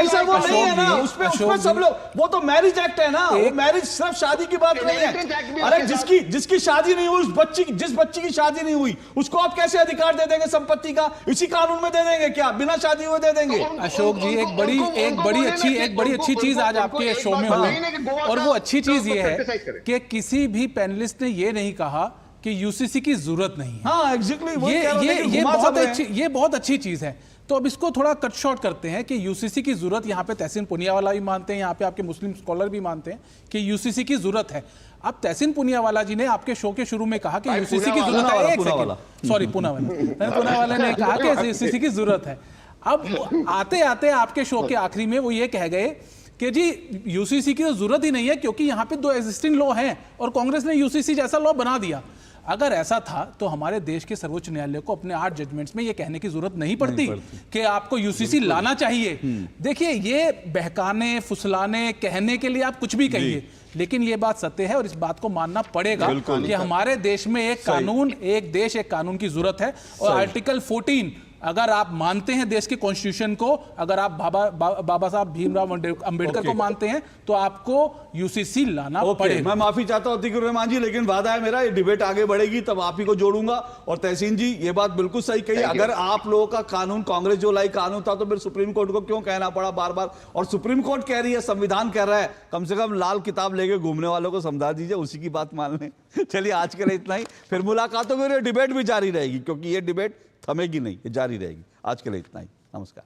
सर वो नहीं है ना, उसमें सब लोग, वो तो मैरिज एक्ट है ना, वो मैरिज सिर्फ शादी की बात नहीं है। अरे जिसकी शादी नहीं हुई, जिस बच्ची की शादी नहीं हुई, उसको आप कैसे अधिकार दे देंगे संपत्ति का? इसी कानून में दे देंगे क्या? बिना शादी हुए दे देंगे? अशोक जी, एक बड़ी अच्छी चीज आज आपके शो में हुई, और वो अच्छी चीज ये है कि किसी भी पैनलिस्ट ने ये नहीं कहा कि यूसीसी की जरूरत नहीं है। हाँ, एग्जैक्टली, ये बहुत अच्छी चीज है। तो अब इसको थोड़ा कट शॉर्ट करते हैं कि यूसीसी की जरूरत, यहाँ पे तहसीन पुनियावाला भी मानते हैं, यहाँ पे आपके मुस्लिम स्कॉलर भी मानते हैं कि यूसीसी की जरूरत है। अब तहसीन पुनियावाला जी ने आपके शो के शुरू में कहा कि यूसीसी की जरूरत है, पुनावाला ने कहा कि यूसीसी की जरूरत है। अब आते आते आपके शो के आखिरी में वो ये कह गए कि जी यूसीसी की तो जरूरत ही नहीं है, क्योंकि यहाँ पे 2 एग्जिस्टिंग लॉ हैं और कांग्रेस ने यूसीसी जैसा लॉ बना दिया। अगर ऐसा था तो हमारे देश के सर्वोच्च न्यायालय को अपने 8 जजमेंट्स में ये कहने की जरूरत नहीं पड़ती कि आपको यूसीसी लाना चाहिए। देखिए, ये बहकाने, फुसलाने, कहने के लिए आप कुछ भी कहिए, लेकिन ये बात सत्य है और इस बात को मानना पड़ेगा कि हमारे देश में एक कानून, एक देश, एक कानून की जरूरत है। और आर्टिकल 14, अगर आप मानते हैं देश के कॉन्स्टिट्यूशन को, अगर आप बाबा साहब भीमराव अंबेडकर को मानते हैं, तो आपको यूसीसी लाना पड़ेगा। मैं माफी चाहता हूं अतिकुर रहमान जी, लेकिन वादा है मेरा, ये डिबेट आगे बढ़ेगी तब आप ही को जोड़ूंगा। और तहसीन जी, ये बात बिल्कुल सही कही, अगर आप लोगों का कानून कांग्रेस जो लाई कानून था, तो फिर सुप्रीम कोर्ट को क्यों कहना पड़ा बार बार? और सुप्रीम कोर्ट कह रही है, संविधान कह रहा है, कम से कम लाल किताब लेके घूमने वालों को समझा दीजिए, उसी की बात मान लें। चलिए, आज के लिए इतना ही, फिर मुलाकातों में डिबेट भी जारी रहेगी, क्योंकि ये डिबेट थमेगी नहीं, ये जारी रहेगी। आज के लिए इतना ही, नमस्कार।